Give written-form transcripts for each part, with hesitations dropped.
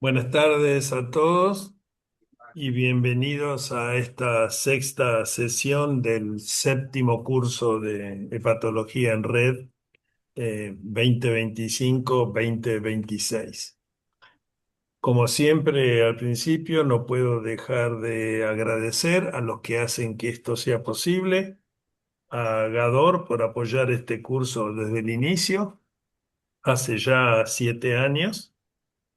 Buenas tardes a todos y bienvenidos a esta sexta sesión del séptimo curso de Hepatología en Red 2025-2026. Como siempre, al principio no puedo dejar de agradecer a los que hacen que esto sea posible, a Gador por apoyar este curso desde el inicio, hace ya 7 años.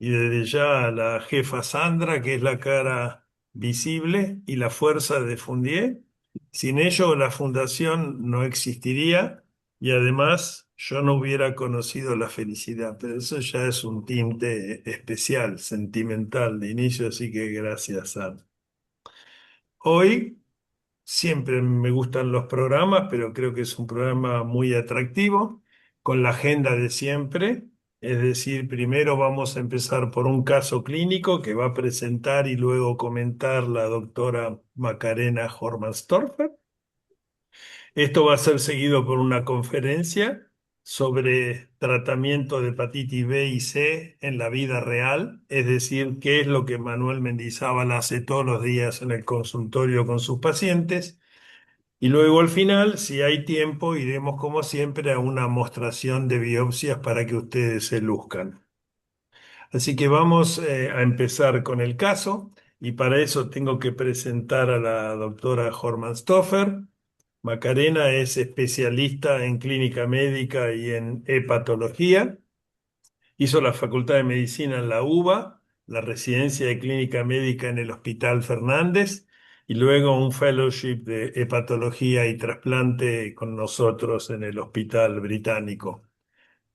Y desde ya a la jefa Sandra, que es la cara visible y la fuerza de Fundié. Sin ello, la fundación no existiría y además yo no hubiera conocido la felicidad. Pero eso ya es un tinte especial, sentimental de inicio, así que gracias, Sandra. Hoy siempre me gustan los programas, pero creo que es un programa muy atractivo, con la agenda de siempre. Es decir, primero vamos a empezar por un caso clínico que va a presentar y luego comentar la doctora Macarena Hormanstorfer. Esto va a ser seguido por una conferencia sobre tratamiento de hepatitis B y C en la vida real, es decir, qué es lo que Manuel Mendizábal hace todos los días en el consultorio con sus pacientes. Y luego al final, si hay tiempo, iremos como siempre a una mostración de biopsias para que ustedes se luzcan. Así que vamos a empezar con el caso y para eso tengo que presentar a la doctora Hormanstoffer. Macarena es especialista en clínica médica y en hepatología. Hizo la Facultad de Medicina en la UBA, la residencia de clínica médica en el Hospital Fernández y luego un fellowship de hepatología y trasplante con nosotros en el Hospital Británico.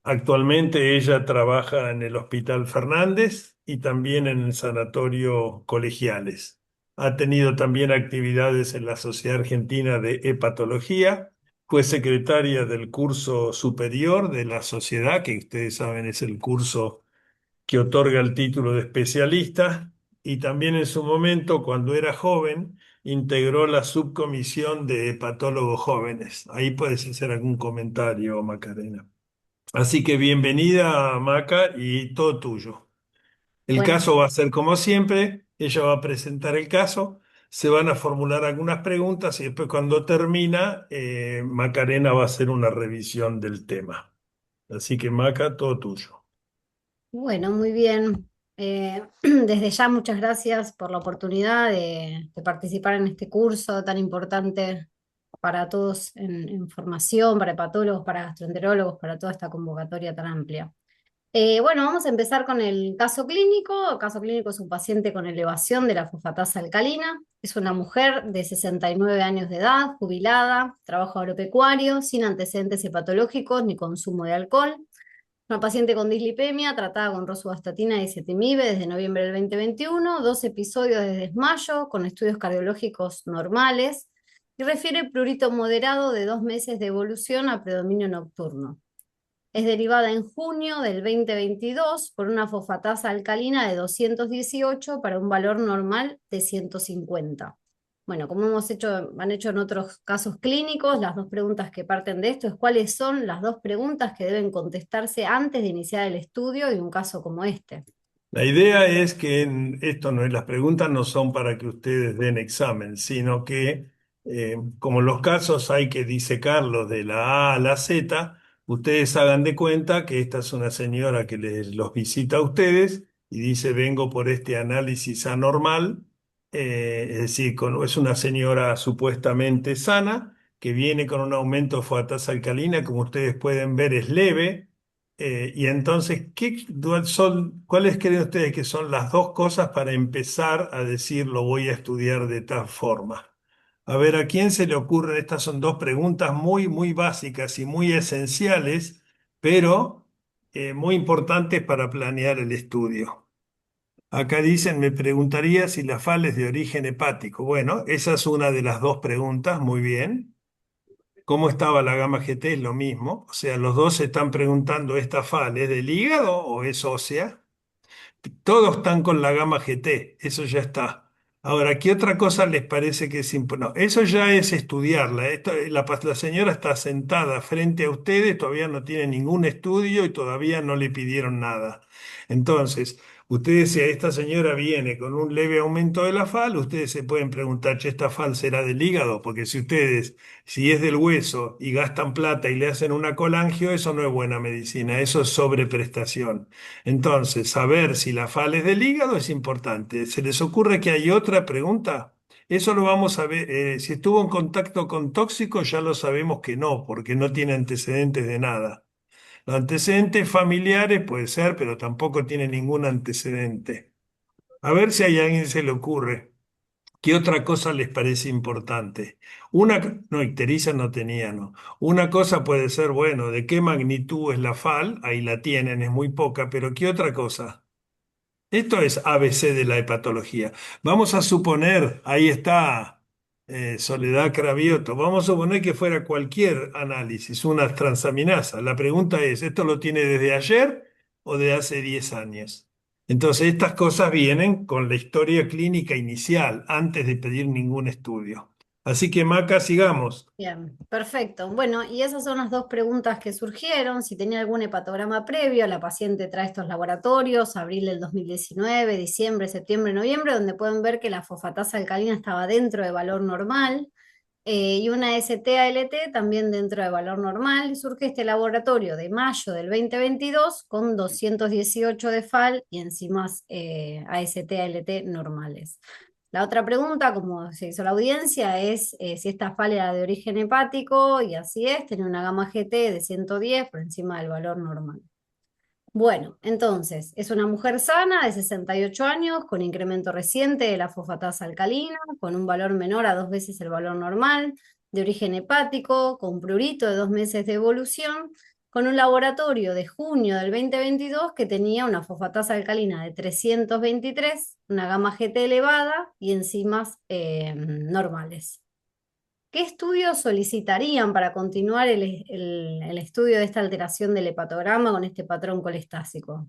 Actualmente ella trabaja en el Hospital Fernández y también en el Sanatorio Colegiales. Ha tenido también actividades en la Sociedad Argentina de Hepatología. Fue secretaria del curso superior de la sociedad, que ustedes saben es el curso que otorga el título de especialista. Y también en su momento, cuando era joven, integró la subcomisión de hepatólogos jóvenes. Ahí puedes hacer algún comentario, Macarena. Así que bienvenida, Maca, y todo tuyo. El Buenas, caso va a ser como siempre, ella va a presentar el caso, se van a formular algunas preguntas y después cuando termina, Macarena va a hacer una revisión del tema. Así que Maca, todo tuyo. bueno, muy bien. Desde ya muchas gracias por la oportunidad de participar en este curso tan importante para todos en formación, para hepatólogos, para gastroenterólogos, para toda esta convocatoria tan amplia. Bueno, vamos a empezar con el caso clínico. El caso clínico es un paciente con elevación de la fosfatasa alcalina. Es una mujer de 69 años de edad, jubilada, trabajo agropecuario, sin antecedentes hepatológicos ni consumo de alcohol. Una paciente con dislipemia tratada con rosuvastatina y ezetimibe desde noviembre del 2021, dos episodios de desmayo con estudios cardiológicos normales y refiere prurito moderado de 2 meses de evolución a predominio nocturno. Es derivada en junio del 2022 por una fosfatasa alcalina de 218 para un valor normal de 150. Bueno, como han hecho en otros casos clínicos, las dos preguntas que parten de esto es cuáles son las dos preguntas que deben contestarse antes de iniciar el estudio de un caso como este. La idea es que esto no es, las preguntas no son para que ustedes den examen, sino que como los casos hay que disecarlos de la A a la Z, ustedes hagan de cuenta que esta es una señora que los visita a ustedes y dice vengo por este análisis anormal, es decir, es una señora supuestamente sana que viene con un aumento de fosfatasa alcalina, como ustedes pueden ver es leve. Y entonces, ¿cuáles creen ustedes que son las dos cosas para empezar a decir lo voy a estudiar de tal forma? A ver, ¿a quién se le ocurren? Estas son dos preguntas muy, muy básicas y muy esenciales, pero muy importantes para planear el estudio. Acá dicen, me preguntaría si la FAL es de origen hepático. Bueno, esa es una de las dos preguntas, muy bien. ¿Cómo estaba la gama GT? Es lo mismo. O sea, los dos se están preguntando, ¿esta FAL es del hígado o es ósea? Todos están con la gama GT, eso ya está. Ahora, ¿qué otra cosa les parece que es importante? No, eso ya es estudiarla. La señora está sentada frente a ustedes, todavía no tiene ningún estudio y todavía no le pidieron nada. Entonces, Ustedes, si esta señora viene con un leve aumento de la FAL, ustedes se pueden preguntar, che, ¿esta FAL será del hígado? Porque si ustedes, si es del hueso y gastan plata y le hacen una colangio, eso no es buena medicina, eso es sobreprestación. Entonces, saber si la FAL es del hígado es importante. ¿Se les ocurre que hay otra pregunta? Eso lo vamos a ver. Si estuvo en contacto con tóxicos, ya lo sabemos que no, porque no tiene antecedentes de nada. Los antecedentes familiares puede ser, pero tampoco tiene ningún antecedente. A ver si a alguien se le ocurre. ¿Qué otra cosa les parece importante? No, ictericia no tenía, no. Una cosa puede ser, bueno, ¿de qué magnitud es la FAL? Ahí la tienen, es muy poca, pero ¿qué otra cosa? Esto es ABC de la hepatología. Vamos a suponer, ahí está Soledad Cravioto, vamos a suponer que fuera cualquier análisis, una transaminasa. La pregunta es, ¿esto lo tiene desde ayer o de hace 10 años? Entonces, estas cosas vienen con la historia clínica inicial, antes de pedir ningún estudio. Así que, Maca, sigamos. Bien, perfecto. Bueno, y esas son las dos preguntas que surgieron. Si tenía algún hepatograma previo, la paciente trae estos laboratorios, abril del 2019, diciembre, septiembre, noviembre, donde pueden ver que la fosfatasa alcalina estaba dentro de valor normal, y una ST-ALT también dentro de valor normal. Y surge este laboratorio de mayo del 2022 con 218 de FAL y enzimas AST-ALT normales. La otra pregunta, como se hizo la audiencia, es si esta FAL era de origen hepático, y así es, tenía una gamma GT de 110 por encima del valor normal. Bueno, entonces, es una mujer sana de 68 años, con incremento reciente de la fosfatasa alcalina, con un valor menor a 2 veces el valor normal, de origen hepático, con prurito de 2 meses de evolución, con un laboratorio de junio del 2022 que tenía una fosfatasa alcalina de 323, una gamma GT elevada y enzimas normales. ¿Qué estudios solicitarían para continuar el estudio de esta alteración del hepatograma con este patrón colestásico?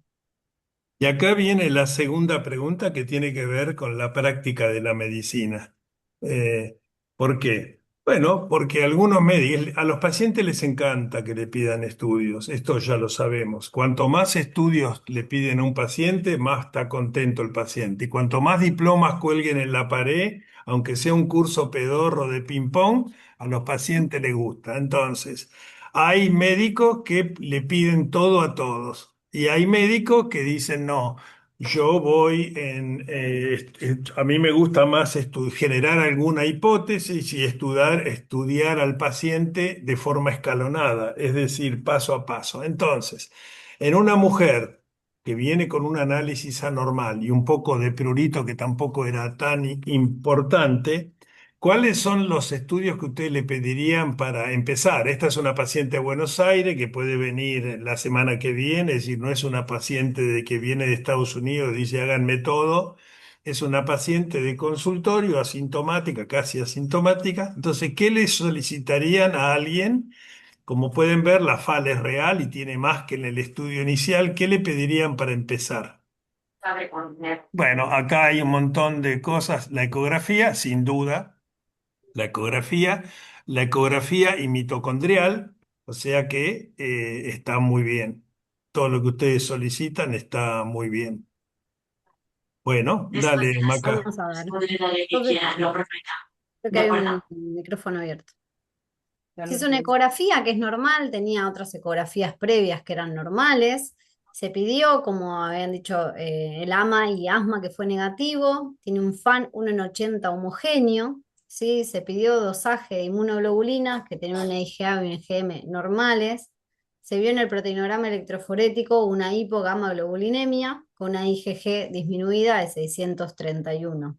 Y acá viene la segunda pregunta que tiene que ver con la práctica de la medicina. Eh, ¿Por qué? Bueno, porque algunos médicos, a los pacientes les encanta que le pidan estudios, esto ya lo sabemos. Cuanto más estudios le piden a un paciente, más está contento el paciente. Y cuanto más diplomas cuelguen en la pared, aunque sea un curso pedorro de ping-pong, a los pacientes les gusta. Entonces, hay médicos que le piden todo a todos y hay médicos que dicen, no, yo voy a mí me gusta más generar alguna hipótesis y estudiar al paciente de forma escalonada, es decir, paso a paso. Entonces, en una mujer que viene con un análisis anormal y un poco de prurito que tampoco era tan importante, ¿cuáles son los estudios que ustedes le pedirían para empezar? Esta es una paciente de Buenos Aires que puede venir la semana que viene, es decir, no es una paciente de que viene de Estados Unidos y dice háganme todo, es una paciente de consultorio asintomática, casi asintomática. Entonces, ¿qué le solicitarían a alguien? Como pueden ver, la FAL es real y tiene más que en el estudio inicial. ¿Qué le pedirían para empezar? Bueno, acá hay un montón de cosas. La ecografía, sin duda la ecografía, la ecografía y mitocondrial, o sea que está muy bien. Todo lo que ustedes solicitan está muy bien. Bueno, dale, Maca. Vamos a ver. Entonces, creo que hay un micrófono abierto. Si es una ecografía que es normal, tenía otras ecografías previas que eran normales. Se pidió, como habían dicho, el AMA y asma que fue negativo. Tiene un FAN 1,80 homogéneo. ¿Sí? Se pidió dosaje de inmunoglobulinas que tenía una IgA y un IgM normales. Se vio en el proteinograma electroforético una hipogamaglobulinemia con una IgG disminuida de 631.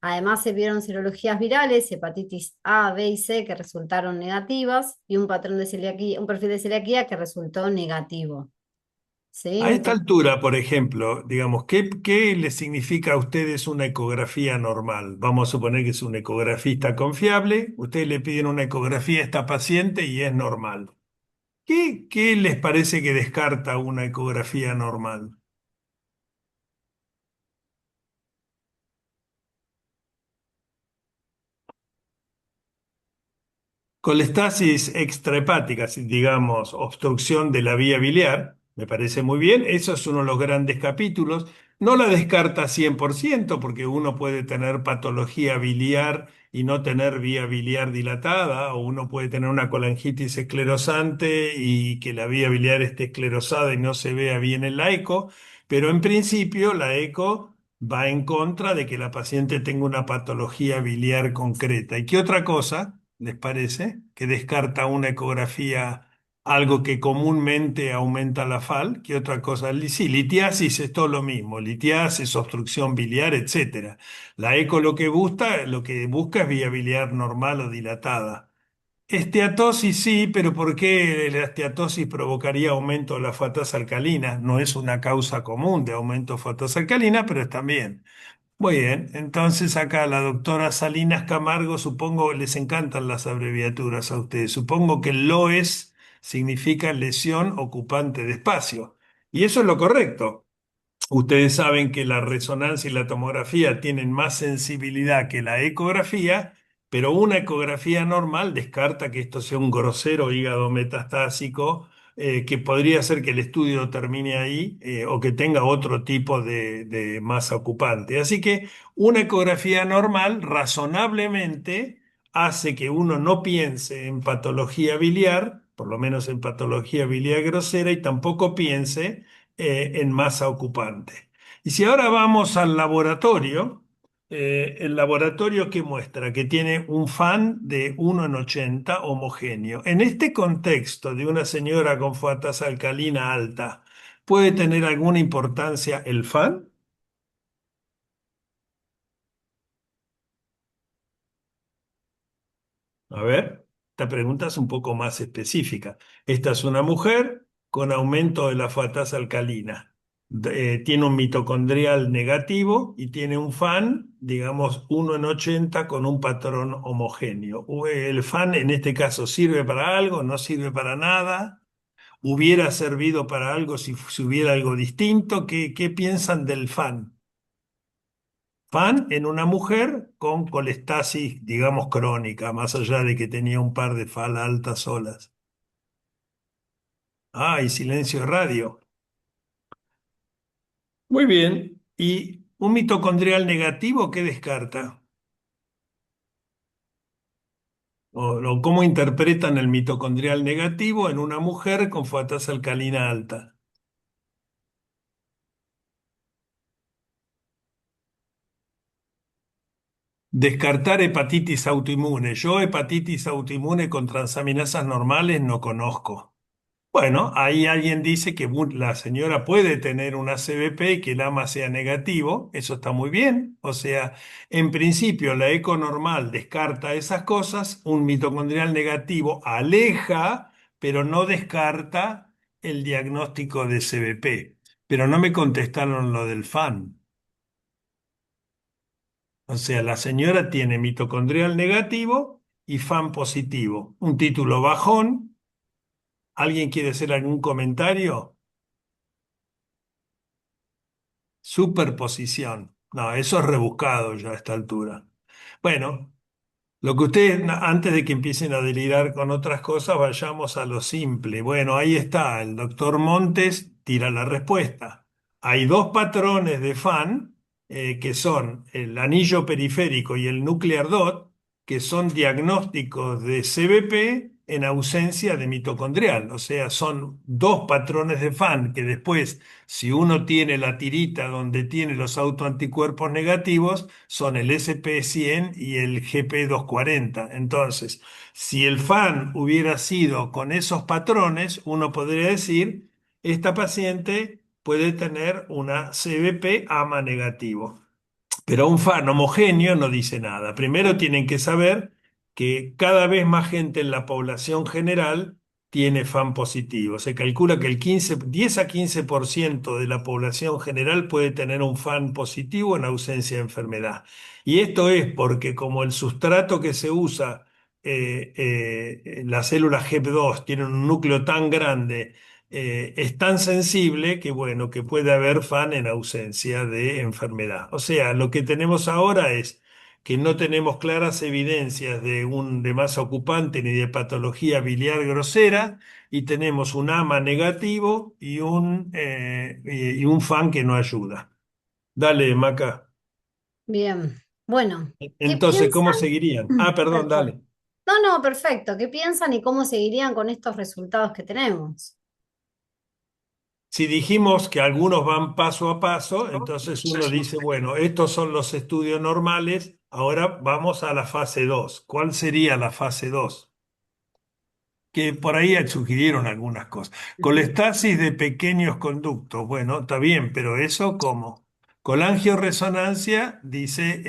Además, se vieron serologías virales, hepatitis A, B y C que resultaron negativas y un patrón de celiaquía, un perfil de celiaquía que resultó negativo. ¿Sí? A esta altura, por ejemplo, digamos, ¿qué le significa a ustedes una ecografía normal? Vamos a suponer que es un ecografista confiable, ustedes le piden una ecografía a esta paciente y es normal. ¿Qué les parece que descarta una ecografía normal? Colestasis extrahepática, digamos, obstrucción de la vía biliar, Me parece muy bien. Eso es uno de los grandes capítulos. No la descarta 100% porque uno puede tener patología biliar y no tener vía biliar dilatada, o uno puede tener una colangitis esclerosante y que la vía biliar esté esclerosada y no se vea bien en la eco, pero en principio la eco va en contra de que la paciente tenga una patología biliar concreta. ¿Y qué otra cosa les parece que descarta una ecografía? Algo que comúnmente aumenta la FAL, ¿qué otra cosa? Sí, litiasis es todo lo mismo, litiasis, obstrucción biliar, etcétera. La eco lo que busca es vía biliar normal o dilatada. Esteatosis sí, pero ¿por qué la esteatosis provocaría aumento de la fatasa alcalina? No es una causa común de aumento de fatasa alcalina, pero está bien. Muy bien, entonces acá la doctora Salinas Camargo, supongo les encantan las abreviaturas a ustedes. Supongo que LOES significa lesión ocupante de espacio. Y eso es lo correcto. Ustedes saben que la resonancia y la tomografía tienen más sensibilidad que la ecografía, pero una ecografía normal descarta que esto sea un grosero hígado metastásico, que podría ser que el estudio termine ahí, o que tenga otro tipo de masa ocupante. Así que una ecografía normal razonablemente hace que uno no piense en patología biliar, por lo menos en patología biliar grosera, y tampoco piense en masa ocupante. Y si ahora vamos al laboratorio, el laboratorio que muestra que tiene un FAN de 1 en 80 homogéneo. En este contexto de una señora con fatasa alcalina alta, ¿puede tener alguna importancia el FAN? A ver, esta pregunta es un poco más específica. Esta es una mujer con aumento de la fatasa alcalina. Tiene un mitocondrial negativo y tiene un FAN, digamos, 1 en 80 con un patrón homogéneo. El FAN en este caso sirve para algo, no sirve para nada. ¿Hubiera servido para algo si hubiera algo distinto? ¿Qué piensan del FAN? FAN en una mujer con colestasis, digamos, crónica, más allá de que tenía un par de FAL altas solas. Ah, y silencio radio. Muy bien. ¿Y un mitocondrial negativo qué descarta? ¿O cómo interpretan el mitocondrial negativo en una mujer con fatasa alcalina alta? Descartar hepatitis autoinmune. Yo hepatitis autoinmune con transaminasas normales no conozco. Bueno, ahí alguien dice que la señora puede tener una CBP y que el AMA sea negativo, eso está muy bien. O sea, en principio la eco normal descarta esas cosas, un mitocondrial negativo aleja, pero no descarta el diagnóstico de CBP. Pero no me contestaron lo del FAN. O sea, la señora tiene mitocondrial negativo y FAN positivo. Un título bajón. ¿Alguien quiere hacer algún comentario? Superposición. No, eso es rebuscado ya a esta altura. Bueno, lo que ustedes, antes de que empiecen a delirar con otras cosas, vayamos a lo simple. Bueno, ahí está, el doctor Montes tira la respuesta. Hay dos patrones de FAN, que son el anillo periférico y el nuclear dot, que son diagnósticos de CBP en ausencia de mitocondrial. O sea, son dos patrones de FAN que después, si uno tiene la tirita donde tiene los autoanticuerpos negativos, son el SP100 y el GP240. Entonces, si el FAN hubiera sido con esos patrones, uno podría decir, esta paciente puede tener una CBP AMA negativo. Pero un fan homogéneo no dice nada. Primero tienen que saber que cada vez más gente en la población general tiene fan positivo. Se calcula que el 10 a 15% de la población general puede tener un fan positivo en ausencia de enfermedad. Y esto es porque como el sustrato que se usa, las células HEP2 tienen un núcleo tan grande, es tan sensible que, bueno, que puede haber FAN en ausencia de enfermedad. O sea, lo que tenemos ahora es que no tenemos claras evidencias de masa ocupante ni de patología biliar grosera, y tenemos un AMA negativo y un FAN que no ayuda. Dale, Maca. Bien. Bueno, ¿qué Entonces, ¿cómo piensan? seguirían? Ah, perdón, Tal cual. dale. No, no, perfecto. ¿Qué piensan y cómo seguirían con estos resultados que tenemos? Si dijimos que algunos van paso a paso, entonces uno dice, bueno, estos son los estudios normales, ahora vamos a la fase 2. ¿Cuál sería la fase 2? Que por ahí sugirieron algunas cosas. Ujú. Colestasis de pequeños conductos. Bueno, está bien, pero ¿eso cómo? Colangioresonancia, dice,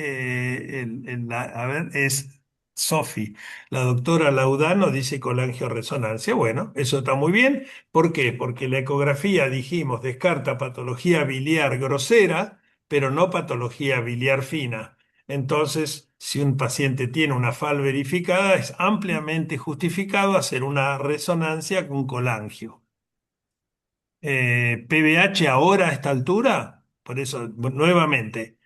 a ver, es Sofi. La doctora Laudano dice colangioresonancia. Bueno, eso está muy bien. ¿Por qué? Porque la ecografía, dijimos, descarta patología biliar grosera, pero no patología biliar fina. Entonces, si un paciente tiene una FAL verificada, es ampliamente justificado hacer una resonancia con colangio. PBH ahora a esta altura, por eso, nuevamente,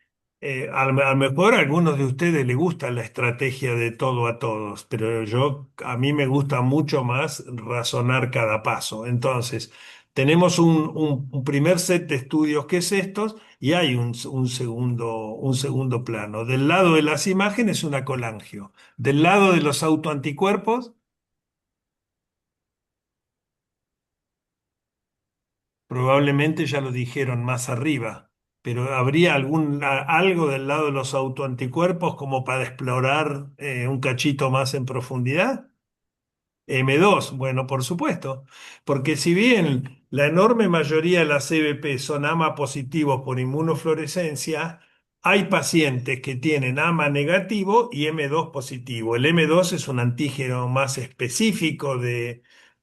a lo mejor a algunos de ustedes les gusta la estrategia de todo a todos, pero a mí me gusta mucho más razonar cada paso. Entonces, tenemos un primer set de estudios que es estos, y hay un segundo plano. Del lado de las imágenes, una colangio. Del lado de los autoanticuerpos, probablemente ya lo dijeron más arriba, pero ¿habría algo del lado de los autoanticuerpos como para explorar un cachito más en profundidad? M2, bueno, por supuesto, porque si bien la enorme mayoría de las CBP son AMA positivos por inmunofluorescencia, hay pacientes que tienen AMA negativo y M2 positivo. El M2 es un antígeno más específico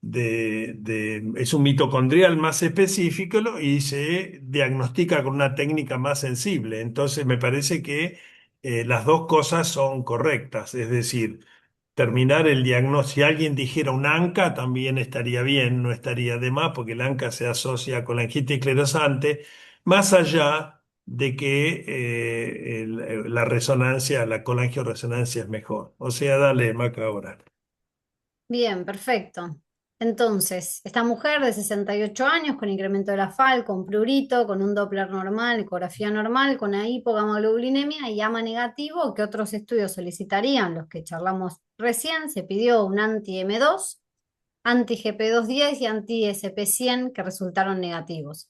es un mitocondrial más específico y se diagnostica con una técnica más sensible. Entonces me parece que las dos cosas son correctas, es decir, terminar el diagnóstico. Si alguien dijera un ANCA, también estaría bien, no estaría de más, porque el ANCA se asocia con la angitis esclerosante, más allá de que la resonancia, la colangioresonancia es mejor. O sea, dale, Maca, ahora. Bien, perfecto. Entonces, esta mujer de 68 años con incremento de la FAL, con prurito, con un Doppler normal, ecografía normal, con hipogamaglobulinemia y AMA negativo, ¿qué otros estudios solicitarían? Los que charlamos recién, se pidió un anti-M2, anti-GP210 y anti-SP100 que resultaron negativos.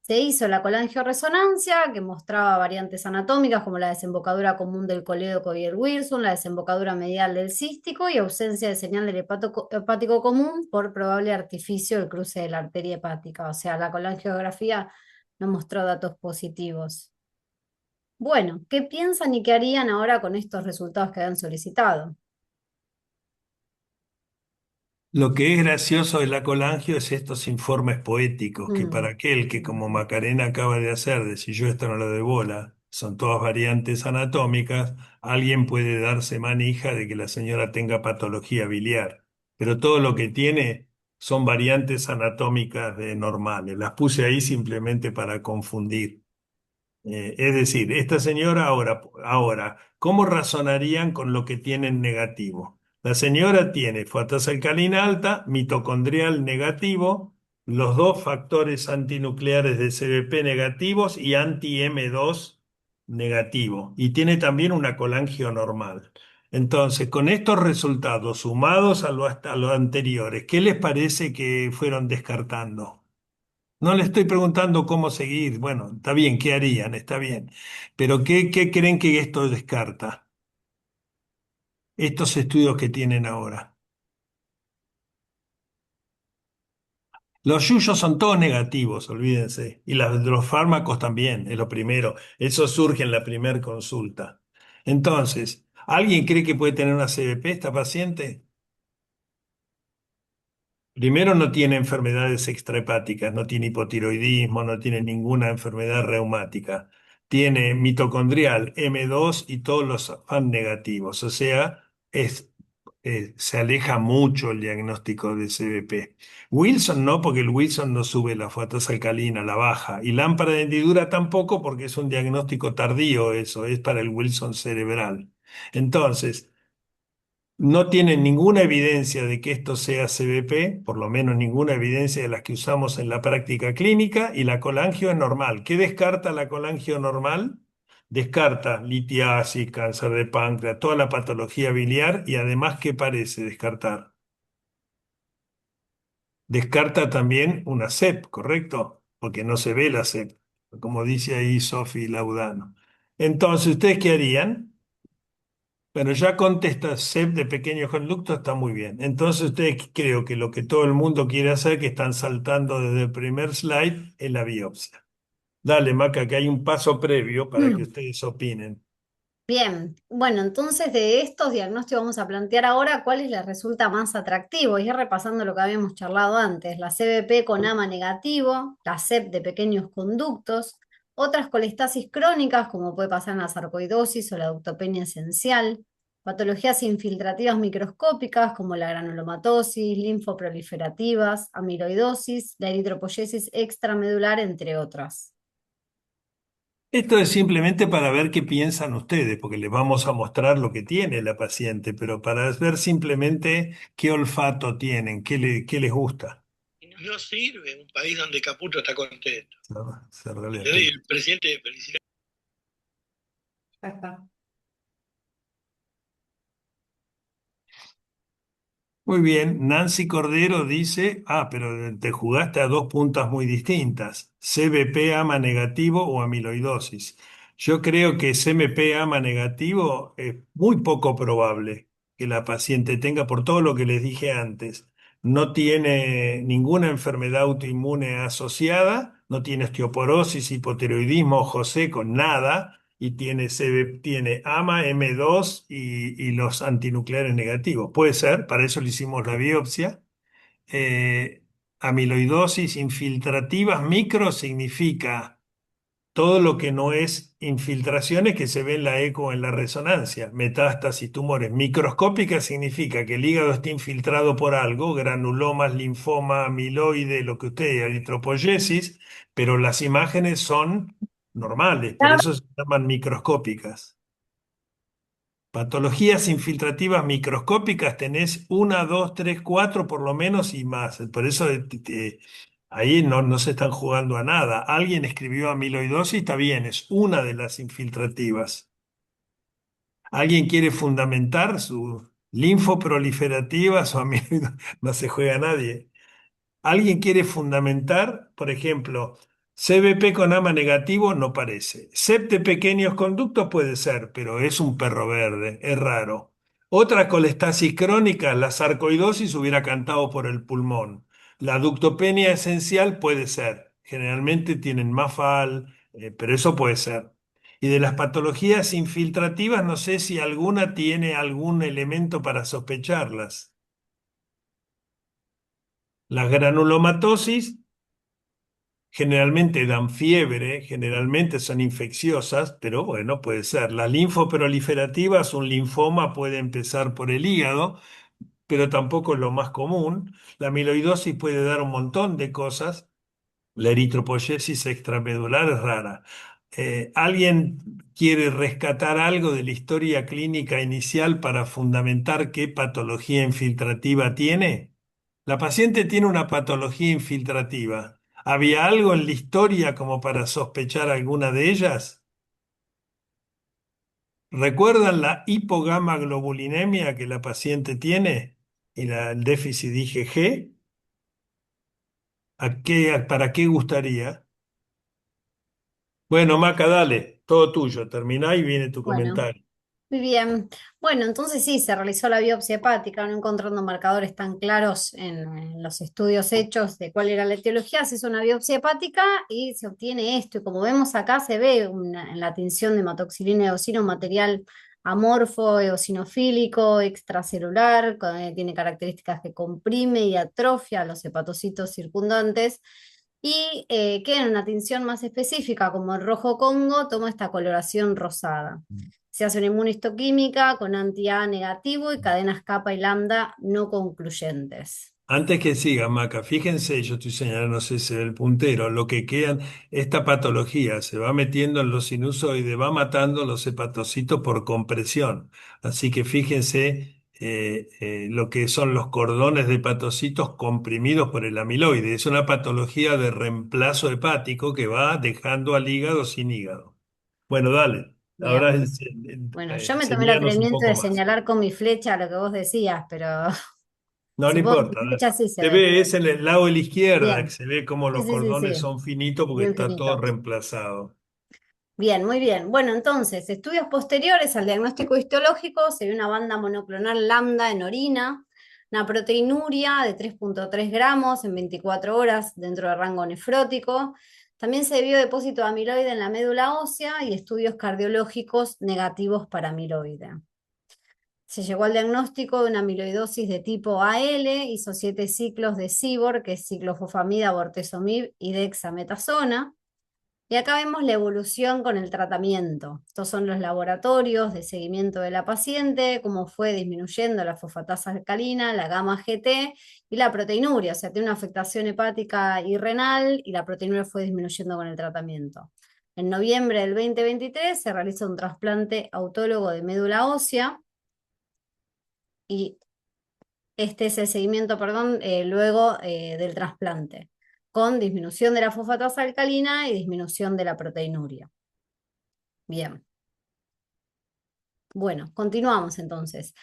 Se hizo la colangioresonancia que mostraba variantes anatómicas como la desembocadura común del colédoco y el Wilson, la desembocadura medial del cístico y ausencia de señal del hepático común por probable artificio del cruce de la arteria hepática. O sea, la colangiografía no mostró datos positivos. Bueno, ¿qué piensan y qué harían ahora con estos resultados que han solicitado? Lo que es gracioso de la colangio es estos informes poéticos, que Mm. para aquel que como Macarena acaba de hacer, de si yo esto no lo de bola, son todas variantes anatómicas, alguien puede darse manija de que la señora tenga patología biliar, pero todo lo que tiene son variantes anatómicas de normales. Las puse ahí simplemente para confundir. Es decir, esta señora ahora, ¿cómo razonarían con lo que tienen negativo? La señora tiene fuerza alcalina alta, mitocondrial negativo, los dos factores antinucleares de CBP negativos y anti-M2 negativo. Y tiene también una colangio normal. Entonces, con estos resultados sumados a los anteriores, ¿qué les parece que fueron descartando? No le estoy preguntando cómo seguir. Bueno, está bien, ¿qué harían? Está bien. Pero ¿qué creen que esto descarta? Estos estudios que tienen ahora. Los yuyos son todos negativos, olvídense. Y los fármacos también, es lo primero. Eso surge en la primera consulta. Entonces, ¿alguien cree que puede tener una CBP esta paciente? Primero, no tiene enfermedades extrahepáticas, no tiene hipotiroidismo, no tiene ninguna enfermedad reumática. Tiene mitocondrial M2 y todos los FAN negativos, o sea, se aleja mucho el diagnóstico de CBP. Wilson no, porque el Wilson no sube la fuerza alcalina, la baja. Y lámpara de hendidura tampoco, porque es un diagnóstico tardío eso, es para el Wilson cerebral. Entonces, no tienen ninguna evidencia de que esto sea CBP, por lo menos ninguna evidencia de las que usamos en la práctica clínica, y la colangio es normal. ¿Qué descarta la colangio normal? Descarta litiasis, cáncer de páncreas, toda la patología biliar y además, ¿qué parece descartar? Descarta también una CEP, ¿correcto? Porque no se ve la CEP, como dice ahí Sofi Laudano. Entonces, ¿ustedes qué harían? Bueno, ya contesta CEP de pequeños conductos, está muy bien. Entonces, ustedes creo que lo que todo el mundo quiere hacer, que están saltando desde el primer slide, es la biopsia. Dale, Maca, que hay un paso previo para que ustedes opinen. Bien, bueno, entonces de estos diagnósticos vamos a plantear ahora cuál les resulta más atractivo, y ir repasando lo que habíamos charlado antes, la CBP con AMA negativo, la CEP de pequeños conductos, otras colestasis crónicas como puede pasar en la sarcoidosis o la ductopenia esencial, patologías infiltrativas microscópicas como la granulomatosis, linfoproliferativas, amiloidosis, la eritropoyesis extramedular, entre otras. Esto es simplemente para ver qué piensan ustedes, porque les vamos a mostrar lo que tiene la paciente, pero para ver simplemente qué olfato tienen, qué les gusta. No sirve un país donde Caputo está contento. Se realidad. ¿Entendés? Y el presidente felicita. Ya está. Muy bien, Nancy Cordero dice, pero te jugaste a dos puntas muy distintas, CBP AMA negativo o amiloidosis. Yo creo que CMP AMA negativo es muy poco probable que la paciente tenga, por todo lo que les dije antes. No tiene ninguna enfermedad autoinmune asociada, no tiene osteoporosis, hipotiroidismo, ojo seco, nada, y tiene, tiene AMA, M2 y los antinucleares negativos. Puede ser, para eso le hicimos la biopsia. Eh, Amiloidosis infiltrativas micro significa todo lo que no es infiltraciones que se ve en la eco o en la resonancia. Metástasis, tumores. Microscópicas significa que el hígado está infiltrado por algo, granulomas, linfoma, amiloide, lo que usted, eritropoyesis, pero las imágenes son normales, por eso se llaman microscópicas. Patologías infiltrativas microscópicas tenés una, dos, tres, cuatro por lo menos y más. Por eso ahí no se están jugando a nada. Alguien escribió amiloidosis, está bien, es una de las infiltrativas. Alguien quiere fundamentar su linfoproliferativa, su amiloidosis, no se juega a nadie. Alguien quiere fundamentar, por ejemplo, CBP con AMA negativo no parece. CEP de pequeños conductos puede ser, pero es un perro verde, es raro. Otra colestasis crónica, la sarcoidosis hubiera cantado por el pulmón. La ductopenia esencial puede ser. Generalmente tienen MAFAL, pero eso puede ser. Y de las patologías infiltrativas, no sé si alguna tiene algún elemento para sospecharlas. Las granulomatosis generalmente dan fiebre, generalmente son infecciosas, pero bueno, puede ser. Las linfoproliferativas, un linfoma puede empezar por el hígado, pero tampoco es lo más común. La amiloidosis puede dar un montón de cosas. La eritropoyesis extramedular es rara. ¿Alguien quiere rescatar algo de la historia clínica inicial para fundamentar qué patología infiltrativa tiene? La paciente tiene una patología infiltrativa. ¿Había algo en la historia como para sospechar alguna de ellas? ¿Recuerdan la hipogamaglobulinemia que la paciente tiene y el déficit IgG? ¿Para qué gustaría? Bueno, Maca, dale, todo tuyo. Terminá y viene tu Bueno. comentario. Muy bien. Bueno, entonces sí, se realizó la biopsia hepática, no encontrando marcadores tan claros en los estudios hechos de cuál era la etiología. Se hizo una biopsia hepática y se obtiene esto. Y como vemos acá, se ve en la tinción de hematoxilina y eosina un material amorfo, eosinofílico, extracelular, tiene características que comprime y atrofia a los hepatocitos circundantes. Y que en una tinción más específica, como el rojo Congo, toma esta coloración rosada. Se hace una inmunohistoquímica con anti-A negativo y cadenas kappa y lambda no concluyentes. Antes que siga, Maca, fíjense, yo estoy señalando, no sé si se ve el puntero, lo que quedan, esta patología se va metiendo en los sinusoides, va matando los hepatocitos por compresión. Así que fíjense lo que son los cordones de hepatocitos comprimidos por el amiloide. Es una patología de reemplazo hepático que va dejando al hígado sin hígado. Bueno, dale, ahora Bien. Bueno, yo me tomé el enseñanos un atrevimiento poco de más. señalar con mi flecha lo que vos decías, pero No, no supongo que importa. mi flecha sí se Se ve. ve, es en el lado de la izquierda que Bien. se ve como Sí, los sí, sí, cordones sí. son finitos porque Bien está todo finito. reemplazado. Bien, muy bien. Bueno, entonces, estudios posteriores al diagnóstico histológico, se ve una banda monoclonal lambda en orina, una proteinuria de 3,3 gramos en 24 horas dentro del rango nefrótico. También se vio depósito de amiloide en la médula ósea y estudios cardiológicos negativos para amiloide. Se llegó al diagnóstico de una amiloidosis de tipo AL, hizo 7 ciclos de CIBOR, que es ciclofosfamida, bortezomib y dexametasona. Y acá vemos la evolución con el tratamiento. Estos son los laboratorios de seguimiento de la paciente, cómo fue disminuyendo la fosfatasa alcalina, la gamma GT y la proteinuria. O sea, tiene una afectación hepática y renal y la proteinuria fue disminuyendo con el tratamiento. En noviembre del 2023 se realiza un trasplante autólogo de médula ósea y este es el seguimiento, perdón, luego del trasplante, con disminución de la fosfatasa alcalina y disminución de la proteinuria. Bien, bueno, continuamos entonces.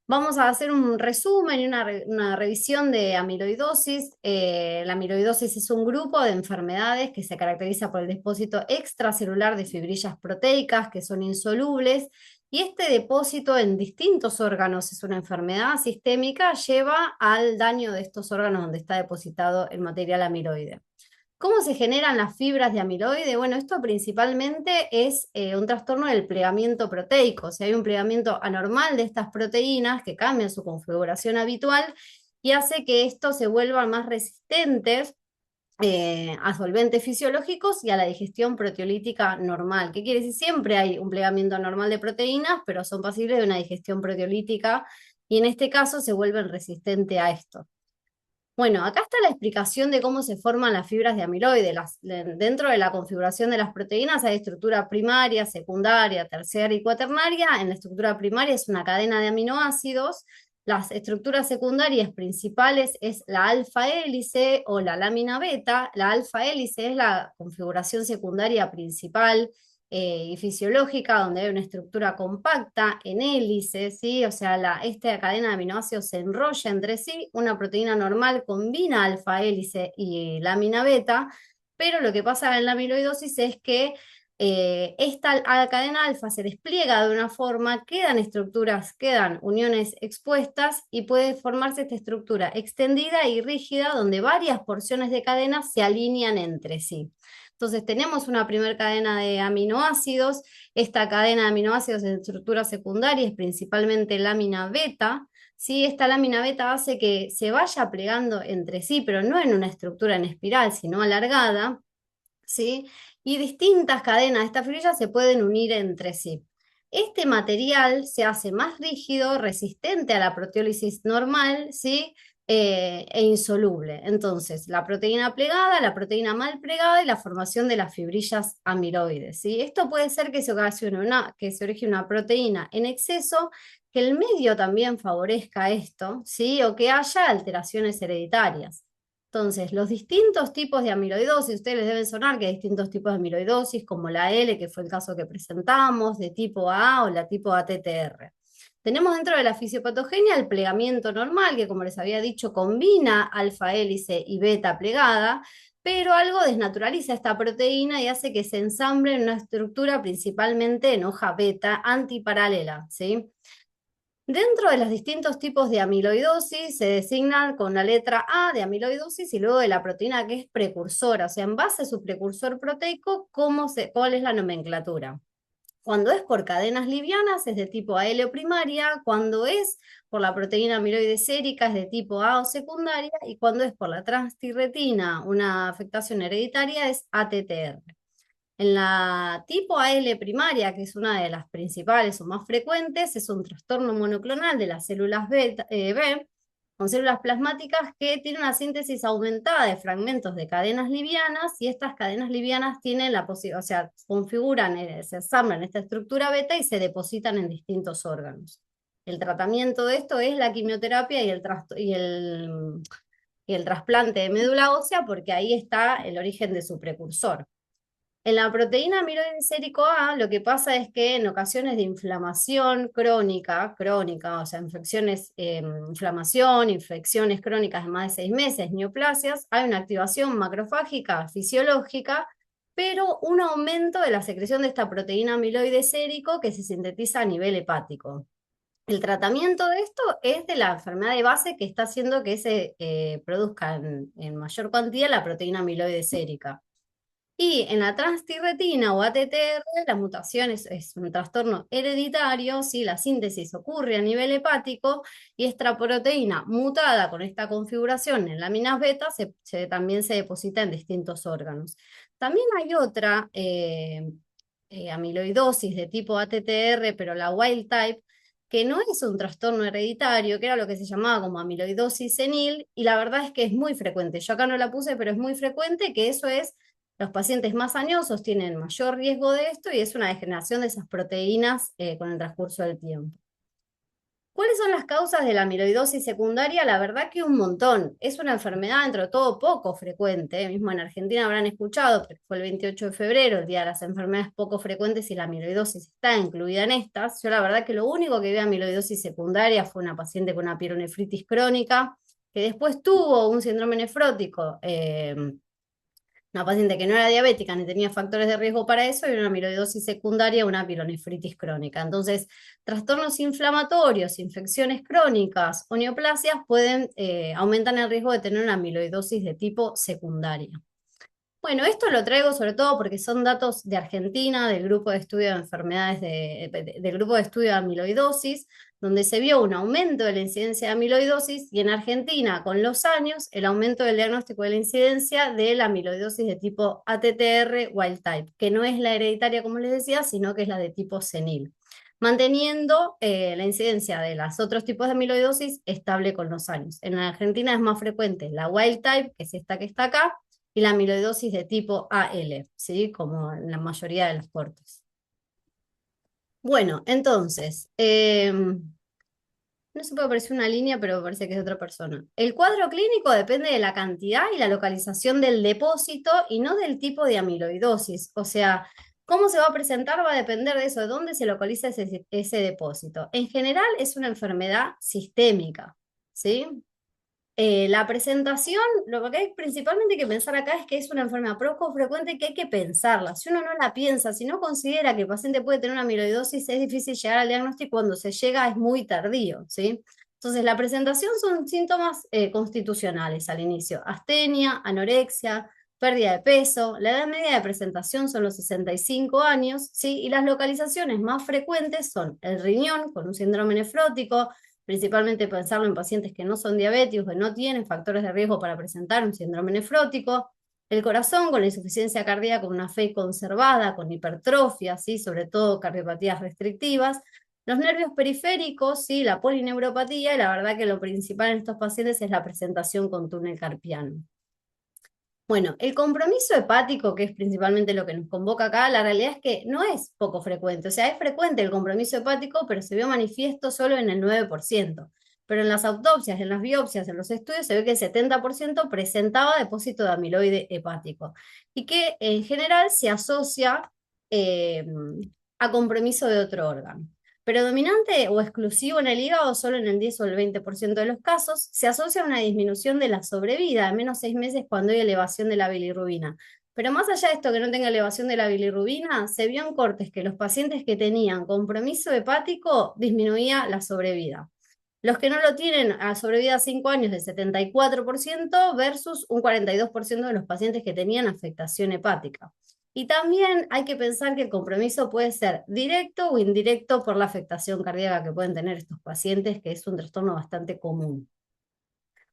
Vamos a hacer un resumen y una revisión de amiloidosis. La amiloidosis es un grupo de enfermedades que se caracteriza por el depósito extracelular de fibrillas proteicas que son insolubles, y este depósito en distintos órganos, es una enfermedad sistémica, lleva al daño de estos órganos donde está depositado el material amiloide. ¿Cómo se generan las fibras de amiloide? Bueno, esto principalmente es un trastorno del plegamiento proteico. O sea, hay un plegamiento anormal de estas proteínas que cambian su configuración habitual y hace que estos se vuelvan más resistentes a solventes fisiológicos y a la digestión proteolítica normal. ¿Qué quiere decir? Siempre hay un plegamiento anormal de proteínas, pero son pasibles de una digestión proteolítica y en este caso se vuelven resistentes a esto. Bueno, acá está la explicación de cómo se forman las fibras de amiloide. Dentro de la configuración de las proteínas hay estructura primaria, secundaria, terciaria y cuaternaria. En la estructura primaria es una cadena de aminoácidos. Las estructuras secundarias principales es la alfa hélice o la lámina beta. La alfa hélice es la configuración secundaria principal y fisiológica, donde hay una estructura compacta en hélice, ¿sí? O sea, esta cadena de aminoácidos se enrolla entre sí, una proteína normal combina alfa hélice y lámina beta, pero lo que pasa en la amiloidosis es que esta cadena alfa se despliega de una forma, quedan estructuras, quedan uniones expuestas y puede formarse esta estructura extendida y rígida donde varias porciones de cadena se alinean entre sí. Entonces tenemos una primera cadena de aminoácidos. Esta cadena de aminoácidos en estructura secundaria es principalmente lámina beta. ¿Sí? Esta lámina beta hace que se vaya plegando entre sí, pero no en una estructura en espiral, sino alargada, ¿sí? Y distintas cadenas de esta fibrilla se pueden unir entre sí. Este material se hace más rígido, resistente a la proteólisis normal, ¿sí? E insoluble. Entonces, la proteína plegada, la proteína mal plegada y la formación de las fibrillas amiloides, ¿sí? Esto puede ser que se origine una proteína en exceso, que el medio también favorezca esto, ¿sí? O que haya alteraciones hereditarias. Entonces, los distintos tipos de amiloidosis, ustedes les deben sonar que hay distintos tipos de amiloidosis, como la L, que fue el caso que presentamos, de tipo A o la tipo ATTR. Tenemos dentro de la fisiopatogenia el plegamiento normal, que como les había dicho, combina alfa hélice y beta plegada, pero algo desnaturaliza esta proteína y hace que se ensamble en una estructura principalmente en hoja beta antiparalela, ¿sí? Dentro de los distintos tipos de amiloidosis se designan con la letra A de amiloidosis y luego de la proteína que es precursora, o sea, en base a su precursor proteico, ¿cuál es la nomenclatura? Cuando es por cadenas livianas es de tipo AL o primaria, cuando es por la proteína amiloide sérica es de tipo A o secundaria, y cuando es por la transtirretina, una afectación hereditaria, es ATTR. En la tipo AL primaria, que es una de las principales o más frecuentes, es un trastorno monoclonal de las células B, con células plasmáticas que tienen una síntesis aumentada de fragmentos de cadenas livianas, y estas cadenas livianas tienen la posibilidad, o sea, configuran, se ensamblan esta estructura beta y se depositan en distintos órganos. El tratamiento de esto es la quimioterapia y el trasplante de médula ósea, porque ahí está el origen de su precursor. En la proteína amiloide sérico A, lo que pasa es que en ocasiones de inflamación crónica, o sea, inflamación, infecciones crónicas de más de 6 meses, neoplasias, hay una activación macrofágica fisiológica, pero un aumento de la secreción de esta proteína amiloide sérico que se sintetiza a nivel hepático. El tratamiento de esto es de la enfermedad de base que está haciendo que se produzca en mayor cantidad la proteína amiloide sérica. Y en la transtirretina o ATTR, la mutación es un trastorno hereditario, ¿sí? La síntesis ocurre a nivel hepático y esta proteína mutada con esta configuración en láminas beta también se deposita en distintos órganos. También hay otra amiloidosis de tipo ATTR, pero la wild type, que no es un trastorno hereditario, que era lo que se llamaba como amiloidosis senil, y la verdad es que es muy frecuente. Yo acá no la puse, pero es muy frecuente que eso es. Los pacientes más añosos tienen mayor riesgo de esto y es una degeneración de esas proteínas con el transcurso del tiempo. ¿Cuáles son las causas de la amiloidosis secundaria? La verdad que un montón. Es una enfermedad, dentro de todo, poco frecuente. Mismo en Argentina habrán escuchado, pero fue el 28 de febrero, el Día de las Enfermedades Poco Frecuentes, y la amiloidosis está incluida en estas. Yo la verdad que lo único que vi amiloidosis secundaria fue una paciente con una pielonefritis crónica, que después tuvo un síndrome nefrótico, una paciente que no era diabética ni tenía factores de riesgo para eso, y una amiloidosis secundaria, una pielonefritis crónica. Entonces, trastornos inflamatorios, infecciones crónicas o neoplasias aumentan el riesgo de tener una amiloidosis de tipo secundaria. Bueno, esto lo traigo sobre todo porque son datos de Argentina, del grupo de estudio de enfermedades, del grupo de estudio de amiloidosis, donde se vio un aumento de la incidencia de amiloidosis, y en Argentina, con los años, el aumento del diagnóstico de la incidencia de la amiloidosis de tipo ATTR wild type, que no es la hereditaria, como les decía, sino que es la de tipo senil, manteniendo la incidencia de los otros tipos de amiloidosis estable con los años. En la Argentina es más frecuente la wild type, que es esta que está acá, y la amiloidosis de tipo AL, ¿sí? Como en la mayoría de los cortes. Bueno, entonces, no se puede aparecer una línea, pero me parece que es de otra persona. El cuadro clínico depende de la cantidad y la localización del depósito y no del tipo de amiloidosis. O sea, cómo se va a presentar va a depender de eso, de dónde se localiza ese depósito. En general es una enfermedad sistémica, ¿sí? La presentación, lo que hay principalmente que pensar acá es que es una enfermedad poco frecuente, que hay que pensarla. Si uno no la piensa, si no considera que el paciente puede tener una amiloidosis, es difícil llegar al diagnóstico. Cuando se llega es muy tardío, ¿sí? Entonces, la presentación son síntomas constitucionales al inicio: astenia, anorexia, pérdida de peso. La edad media de presentación son los 65 años, ¿sí? Y las localizaciones más frecuentes son el riñón, con un síndrome nefrótico, principalmente pensarlo en pacientes que no son diabéticos, que no tienen factores de riesgo para presentar un síndrome nefrótico; el corazón, con la insuficiencia cardíaca, con una fe conservada, con hipertrofia, ¿sí? Sobre todo cardiopatías restrictivas; los nervios periféricos, ¿sí? La polineuropatía, y la verdad que lo principal en estos pacientes es la presentación con túnel carpiano. Bueno, el compromiso hepático, que es principalmente lo que nos convoca acá, la realidad es que no es poco frecuente. O sea, es frecuente el compromiso hepático, pero se vio manifiesto solo en el 9%. Pero en las autopsias, en las biopsias, en los estudios, se ve que el 70% presentaba depósito de amiloide hepático, y que en general se asocia eh, a compromiso de otro órgano. Predominante o exclusivo en el hígado, solo en el 10 o el 20% de los casos, se asocia a una disminución de la sobrevida de menos 6 meses cuando hay elevación de la bilirrubina. Pero más allá de esto, que no tenga elevación de la bilirrubina, se vio en cortes que los pacientes que tenían compromiso hepático disminuía la sobrevida. Los que no lo tienen, a sobrevida a 5 años, de 74% versus un 42% de los pacientes que tenían afectación hepática. Y también hay que pensar que el compromiso puede ser directo o indirecto por la afectación cardíaca que pueden tener estos pacientes, que es un trastorno bastante común.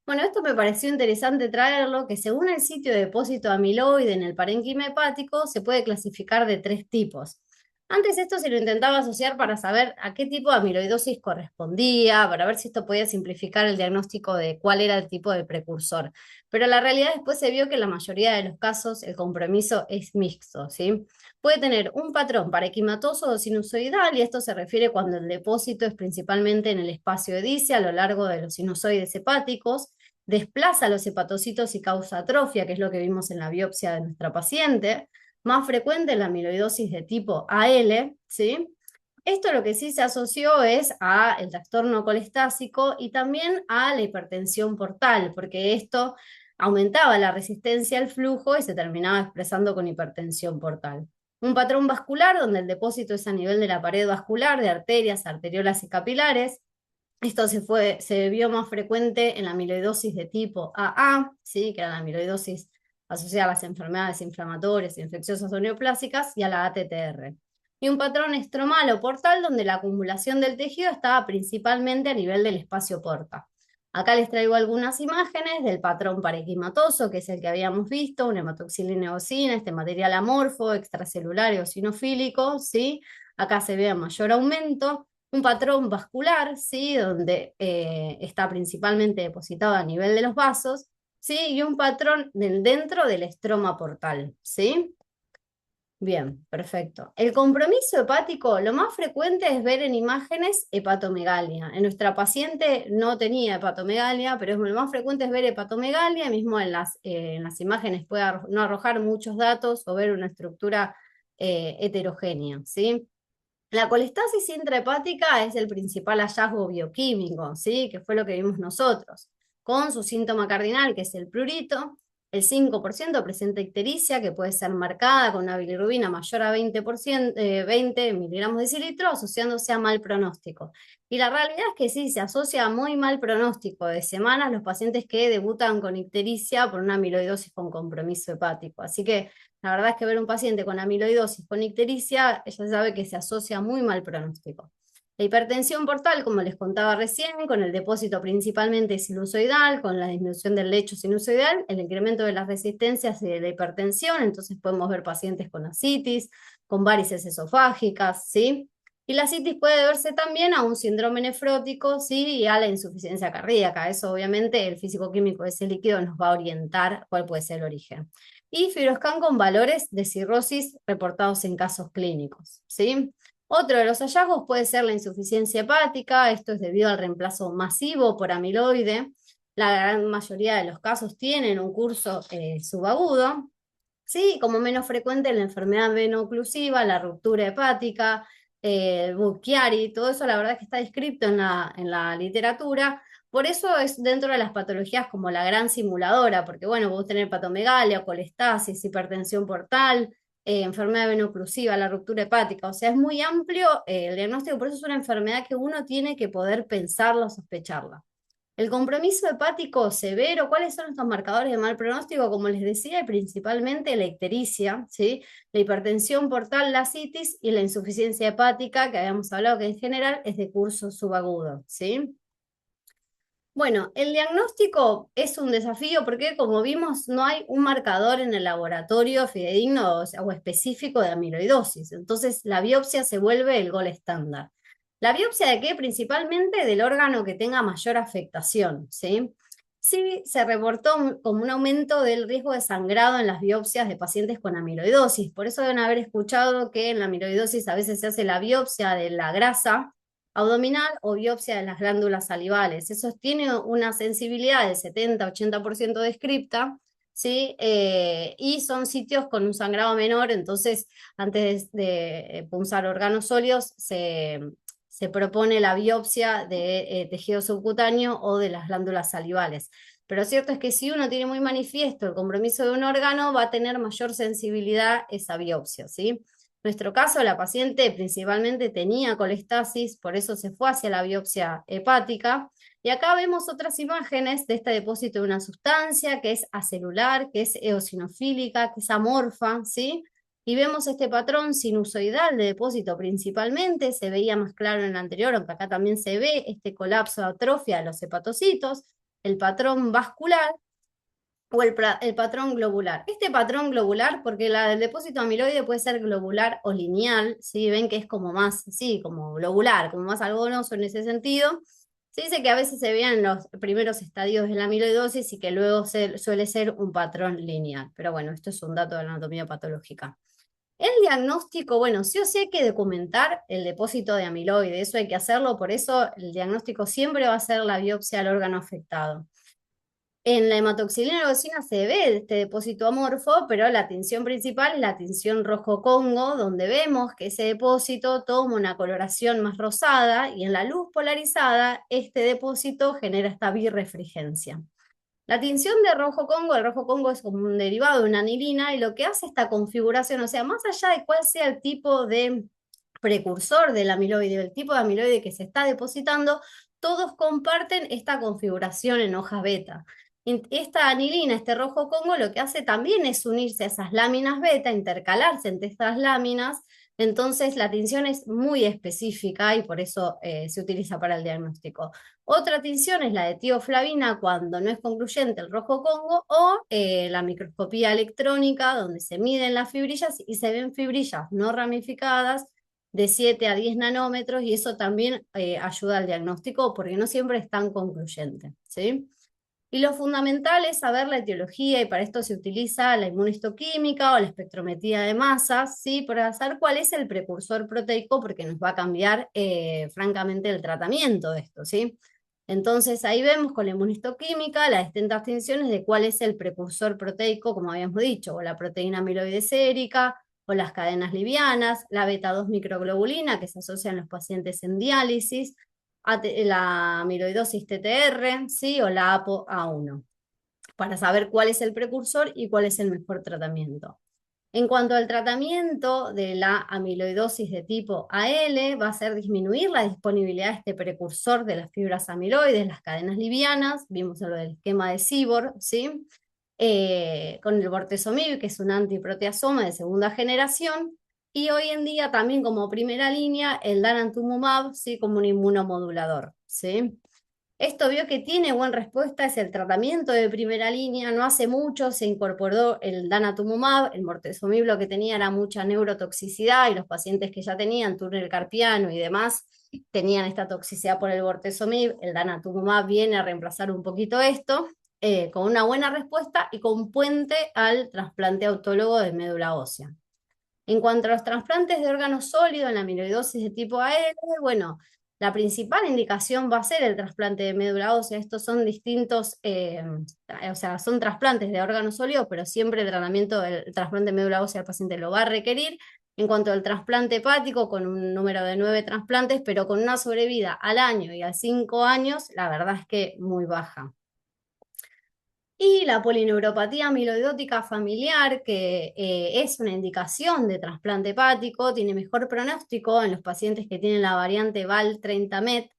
Bueno, esto me pareció interesante traerlo, que según el sitio de depósito de amiloide en el parénquima hepático, se puede clasificar de 3 tipos. Antes esto se lo intentaba asociar para saber a qué tipo de amiloidosis correspondía, para ver si esto podía simplificar el diagnóstico de cuál era el tipo de precursor. Pero la realidad después se vio que en la mayoría de los casos el compromiso es mixto, ¿sí? Puede tener un patrón parenquimatoso o sinusoidal, y esto se refiere cuando el depósito es principalmente en el espacio edice a lo largo de los sinusoides hepáticos, desplaza los hepatocitos y causa atrofia, que es lo que vimos en la biopsia de nuestra paciente. Más frecuente la amiloidosis de tipo AL, ¿sí? Esto lo que sí se asoció es a el trastorno colestásico y también a la hipertensión portal, porque esto aumentaba la resistencia al flujo y se terminaba expresando con hipertensión portal. Un patrón vascular donde el depósito es a nivel de la pared vascular, de arterias, arteriolas y capilares. Esto se vio más frecuente en la amiloidosis de tipo AA, ¿sí? Que era la amiloidosis asociada a las enfermedades inflamatorias, infecciosas o neoplásicas, y a la ATTR. Y un patrón estromal o portal donde la acumulación del tejido estaba principalmente a nivel del espacio porta. Acá les traigo algunas imágenes del patrón parenquimatoso, que es el que habíamos visto, una hematoxilina eosina, este material amorfo, extracelular eosinofílico, ¿sí? Acá se ve mayor aumento. Un patrón vascular, ¿sí? Donde está principalmente depositado a nivel de los vasos, ¿sí? Y un patrón dentro del estroma portal, ¿sí? Bien, perfecto. El compromiso hepático, lo más frecuente es ver en imágenes hepatomegalia. En nuestra paciente no tenía hepatomegalia, pero lo más frecuente es ver hepatomegalia, mismo en las imágenes puede no arrojar muchos datos o ver una estructura heterogénea, ¿sí? La colestasis intrahepática es el principal hallazgo bioquímico, ¿sí? Que fue lo que vimos nosotros, con su síntoma cardinal, que es el prurito. El 5% presenta ictericia, que puede ser marcada con una bilirrubina mayor a 20 miligramos de decilitro, asociándose a mal pronóstico. Y la realidad es que sí, se asocia a muy mal pronóstico de semanas los pacientes que debutan con ictericia por una amiloidosis con compromiso hepático. Así que la verdad es que ver un paciente con amiloidosis con ictericia, ella sabe que se asocia a muy mal pronóstico. La hipertensión portal, como les contaba recién, con el depósito principalmente sinusoidal, con la disminución del lecho sinusoidal, el incremento de las resistencias y de la hipertensión, entonces podemos ver pacientes con ascitis, con varices esofágicas, ¿sí? Y la ascitis puede deberse también a un síndrome nefrótico, ¿sí? Y a la insuficiencia cardíaca. Eso obviamente el físico-químico de ese líquido nos va a orientar cuál puede ser el origen. Y FibroScan con valores de cirrosis reportados en casos clínicos, ¿sí? Otro de los hallazgos puede ser la insuficiencia hepática, esto es debido al reemplazo masivo por amiloide. La gran mayoría de los casos tienen un curso subagudo, ¿sí? Como menos frecuente la enfermedad veno-oclusiva, la ruptura hepática, Buchiari, todo eso la verdad es que está descrito en la literatura. Por eso es dentro de las patologías como la gran simuladora, porque bueno, vos tenés patomegalia, colestasis, hipertensión portal, enfermedad veno-oclusiva, la ruptura hepática, o sea, es muy amplio el diagnóstico, por eso es una enfermedad que uno tiene que poder pensarla o sospecharla. El compromiso hepático severo, ¿cuáles son estos marcadores de mal pronóstico? Como les decía, principalmente la ictericia, ¿sí? La hipertensión portal, la ascitis y la insuficiencia hepática, que habíamos hablado que en general es de curso subagudo, ¿sí? Bueno, el diagnóstico es un desafío porque, como vimos, no hay un marcador en el laboratorio fidedigno o específico de amiloidosis. Entonces, la biopsia se vuelve el gol estándar. ¿La biopsia de qué? Principalmente del órgano que tenga mayor afectación, ¿sí? Sí, se reportó como un aumento del riesgo de sangrado en las biopsias de pacientes con amiloidosis. Por eso deben haber escuchado que en la amiloidosis a veces se hace la biopsia de la grasa abdominal o biopsia de las glándulas salivales. Eso tiene una sensibilidad del 70-80% descripta, ¿sí? Y son sitios con un sangrado menor, entonces antes de punzar órganos sólidos se propone la biopsia de tejido subcutáneo o de las glándulas salivales. Pero cierto es que si uno tiene muy manifiesto el compromiso de un órgano, va a tener mayor sensibilidad esa biopsia, ¿sí? Nuestro caso, la paciente principalmente tenía colestasis, por eso se fue hacia la biopsia hepática. Y acá vemos otras imágenes de este depósito de una sustancia que es acelular, que es eosinofílica, que es amorfa, ¿sí? Y vemos este patrón sinusoidal de depósito principalmente, se veía más claro en el anterior, aunque acá también se ve este colapso de atrofia de los hepatocitos, el patrón vascular. o el patrón globular. Este patrón globular, porque el depósito amiloide puede ser globular o lineal, ¿sí? Ven que es como más, sí, como globular, como más algodonoso en ese sentido. Se dice que a veces se vean en los primeros estadios de la amiloidosis y que luego suele ser un patrón lineal. Pero bueno, esto es un dato de la anatomía patológica. El diagnóstico, bueno, sí o sí hay que documentar el depósito de amiloide, eso hay que hacerlo, por eso el diagnóstico siempre va a ser la biopsia al órgano afectado. En la hematoxilina leucina se ve este depósito amorfo, pero la tinción principal es la tinción rojo Congo, donde vemos que ese depósito toma una coloración más rosada y en la luz polarizada este depósito genera esta birrefringencia. La tinción de rojo Congo, el rojo Congo es como un derivado de una anilina y lo que hace esta configuración, o sea, más allá de cuál sea el tipo de precursor del amiloide o el tipo de amiloide que se está depositando, todos comparten esta configuración en hoja beta. Esta anilina, este rojo Congo, lo que hace también es unirse a esas láminas beta, intercalarse entre estas láminas, entonces la tinción es muy específica y por eso se utiliza para el diagnóstico. Otra tinción es la de tioflavina cuando no es concluyente el rojo Congo o la microscopía electrónica donde se miden las fibrillas y se ven fibrillas no ramificadas de 7 a 10 nanómetros y eso también ayuda al diagnóstico porque no siempre es tan concluyente, ¿sí? Y lo fundamental es saber la etiología y para esto se utiliza la inmunohistoquímica o la espectrometría de masas, ¿sí? Para saber cuál es el precursor proteico porque nos va a cambiar francamente el tratamiento de esto, ¿sí? Entonces ahí vemos con la inmunohistoquímica las distintas tinciones de cuál es el precursor proteico, como habíamos dicho, o la proteína amiloide sérica, o las cadenas livianas, la beta 2 microglobulina que se asocia en los pacientes en diálisis, la amiloidosis TTR, ¿sí? O la ApoA1, para saber cuál es el precursor y cuál es el mejor tratamiento. En cuanto al tratamiento de la amiloidosis de tipo AL, va a ser disminuir la disponibilidad de este precursor de las fibras amiloides, las cadenas livianas, vimos lo del esquema de CIBOR, ¿sí? Con el bortezomib, que es un antiproteasoma de segunda generación, y hoy en día también como primera línea el daratumumab, ¿sí? Como un inmunomodulador, ¿sí? Esto vio que tiene buena respuesta, es el tratamiento de primera línea. No hace mucho se incorporó el danatumumab, el bortezomib lo que tenía era mucha neurotoxicidad y los pacientes que ya tenían túnel carpiano y demás tenían esta toxicidad por el bortezomib. El danatumumab viene a reemplazar un poquito esto, con una buena respuesta y con puente al trasplante autólogo de médula ósea. En cuanto a los trasplantes de órganos sólidos en la amiloidosis de tipo AL, bueno, la principal indicación va a ser el trasplante de médula ósea. Estos son distintos, o sea, son trasplantes de órganos sólidos, pero siempre el tratamiento del trasplante de médula ósea al paciente lo va a requerir. En cuanto al trasplante hepático, con un número de 9 trasplantes, pero con una sobrevida al año y a 5 años, la verdad es que muy baja. Y la polineuropatía amiloidótica familiar, que es una indicación de trasplante hepático, tiene mejor pronóstico en los pacientes que tienen la variante VAL30MET.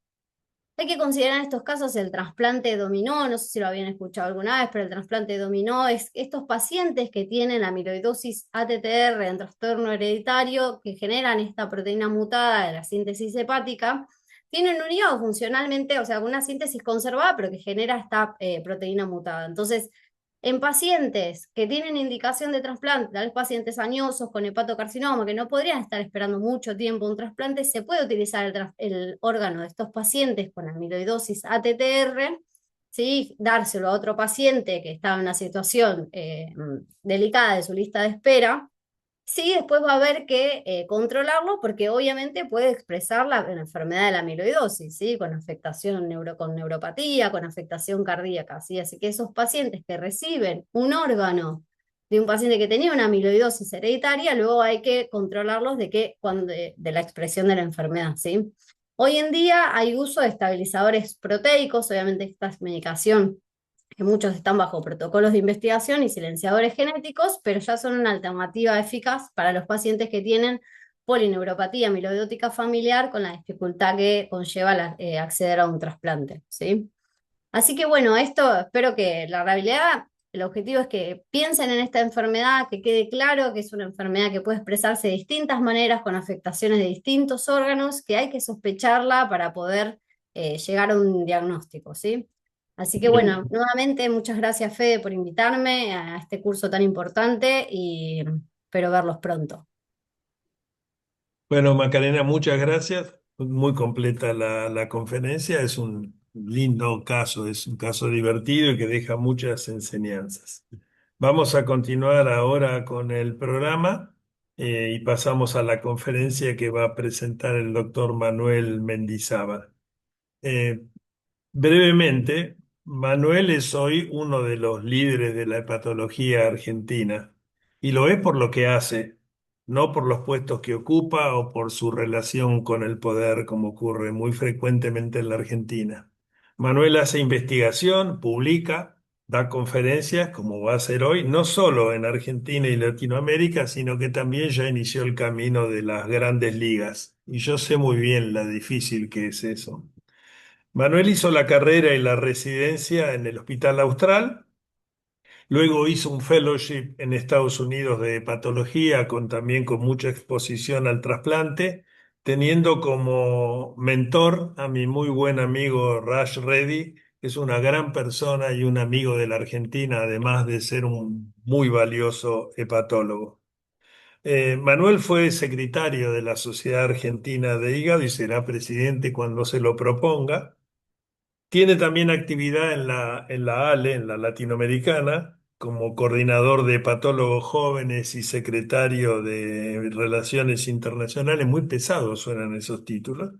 Hay que considerar en estos casos el trasplante dominó, no sé si lo habían escuchado alguna vez, pero el trasplante dominó es estos pacientes que tienen amiloidosis ATTR en trastorno hereditario, que generan esta proteína mutada de la síntesis hepática, tienen un hígado funcionalmente, o sea, una síntesis conservada, pero que genera esta proteína mutada. Entonces, en pacientes que tienen indicación de trasplante, tal vez pacientes añosos con hepatocarcinoma, que no podrían estar esperando mucho tiempo un trasplante, se puede utilizar el órgano de estos pacientes con amiloidosis ATTR, ¿sí? Dárselo a otro paciente que está en una situación delicada de su lista de espera. Sí, después va a haber que controlarlo porque obviamente puede expresar la enfermedad de la amiloidosis, ¿sí? Con afectación con neuropatía, con afectación cardíaca, ¿sí? Así que esos pacientes que reciben un órgano de un paciente que tenía una amiloidosis hereditaria, luego hay que controlarlos de la expresión de la enfermedad, ¿sí? Hoy en día hay uso de estabilizadores proteicos, obviamente esta medicación que muchos están bajo protocolos de investigación y silenciadores genéticos, pero ya son una alternativa eficaz para los pacientes que tienen polineuropatía amiloidótica familiar con la dificultad que conlleva acceder a un trasplante, ¿sí? Así que bueno, esto espero que la realidad, el objetivo es que piensen en esta enfermedad, que quede claro que es una enfermedad que puede expresarse de distintas maneras con afectaciones de distintos órganos, que hay que sospecharla para poder llegar a un diagnóstico, ¿sí? Así que bueno, nuevamente muchas gracias Fede por invitarme a este curso tan importante y espero verlos pronto. Bueno, Macarena, muchas gracias. Muy completa la conferencia. Es un lindo caso, es un caso divertido y que deja muchas enseñanzas. Vamos a continuar ahora con el programa y pasamos a la conferencia que va a presentar el doctor Manuel Mendizábal. Eh, Brevemente, Manuel es hoy uno de los líderes de la hepatología argentina y lo es por lo que hace, no por los puestos que ocupa o por su relación con el poder, como ocurre muy frecuentemente en la Argentina. Manuel hace investigación, publica, da conferencias, como va a hacer hoy, no solo en Argentina y Latinoamérica, sino que también ya inició el camino de las grandes ligas. Y yo sé muy bien la difícil que es eso. Manuel hizo la carrera y la residencia en el Hospital Austral, luego hizo un fellowship en Estados Unidos de hepatología, también con mucha exposición al trasplante, teniendo como mentor a mi muy buen amigo Raj Reddy, que es una gran persona y un amigo de la Argentina, además de ser un muy valioso hepatólogo. Manuel fue secretario de la Sociedad Argentina de Hígado y será presidente cuando se lo proponga. Tiene también actividad en la ALE, en la latinoamericana, como coordinador de hepatólogos jóvenes y secretario de Relaciones Internacionales. Muy pesados suenan esos títulos.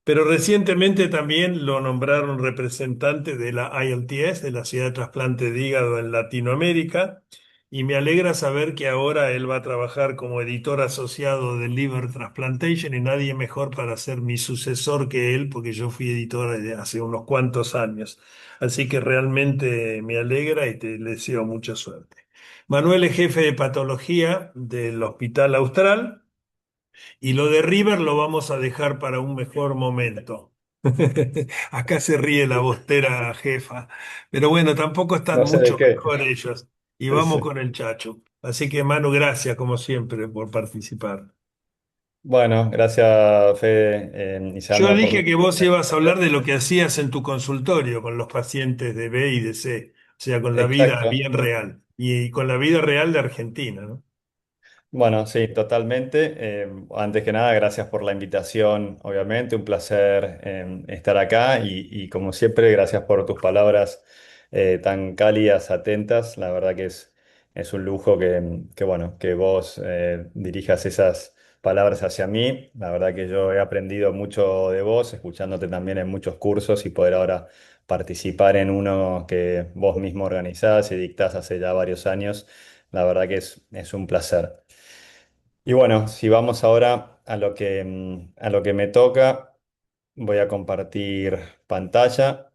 Pero recientemente también lo nombraron representante de la ILTS, de la Sociedad de Trasplante de Hígado en Latinoamérica, y me alegra saber que ahora él va a trabajar como editor asociado de Liver Transplantation y nadie mejor para ser mi sucesor que él, porque yo fui editor de hace unos cuantos años. Así que realmente me alegra y te deseo mucha suerte. Manuel es jefe de patología del Hospital Austral. Y lo de River lo vamos a dejar para un mejor momento. Acá se ríe la bostera jefa, pero bueno, tampoco están No sé de mucho qué. mejor ellos. Y vamos Sí. con el Chacho. Así que Manu, gracias como siempre por participar. Bueno, gracias Fede y Yo Sandra por dije la que vos ibas a hablar invitación. de lo que hacías en tu consultorio con los pacientes de B y de C, o sea, con la vida Exacto. bien real y con la vida real de Argentina, ¿no? Bueno, sí, totalmente. Antes que nada, gracias por la invitación, obviamente, un placer estar acá y como siempre, gracias por tus palabras tan cálidas, atentas. La verdad que es un lujo bueno, que vos dirijas esas palabras hacia mí. La verdad que yo he aprendido mucho de vos, escuchándote también en muchos cursos y poder ahora participar en uno que vos mismo organizás y dictás hace ya varios años. La verdad que es un placer. Y bueno, si vamos ahora a lo que me toca, voy a compartir pantalla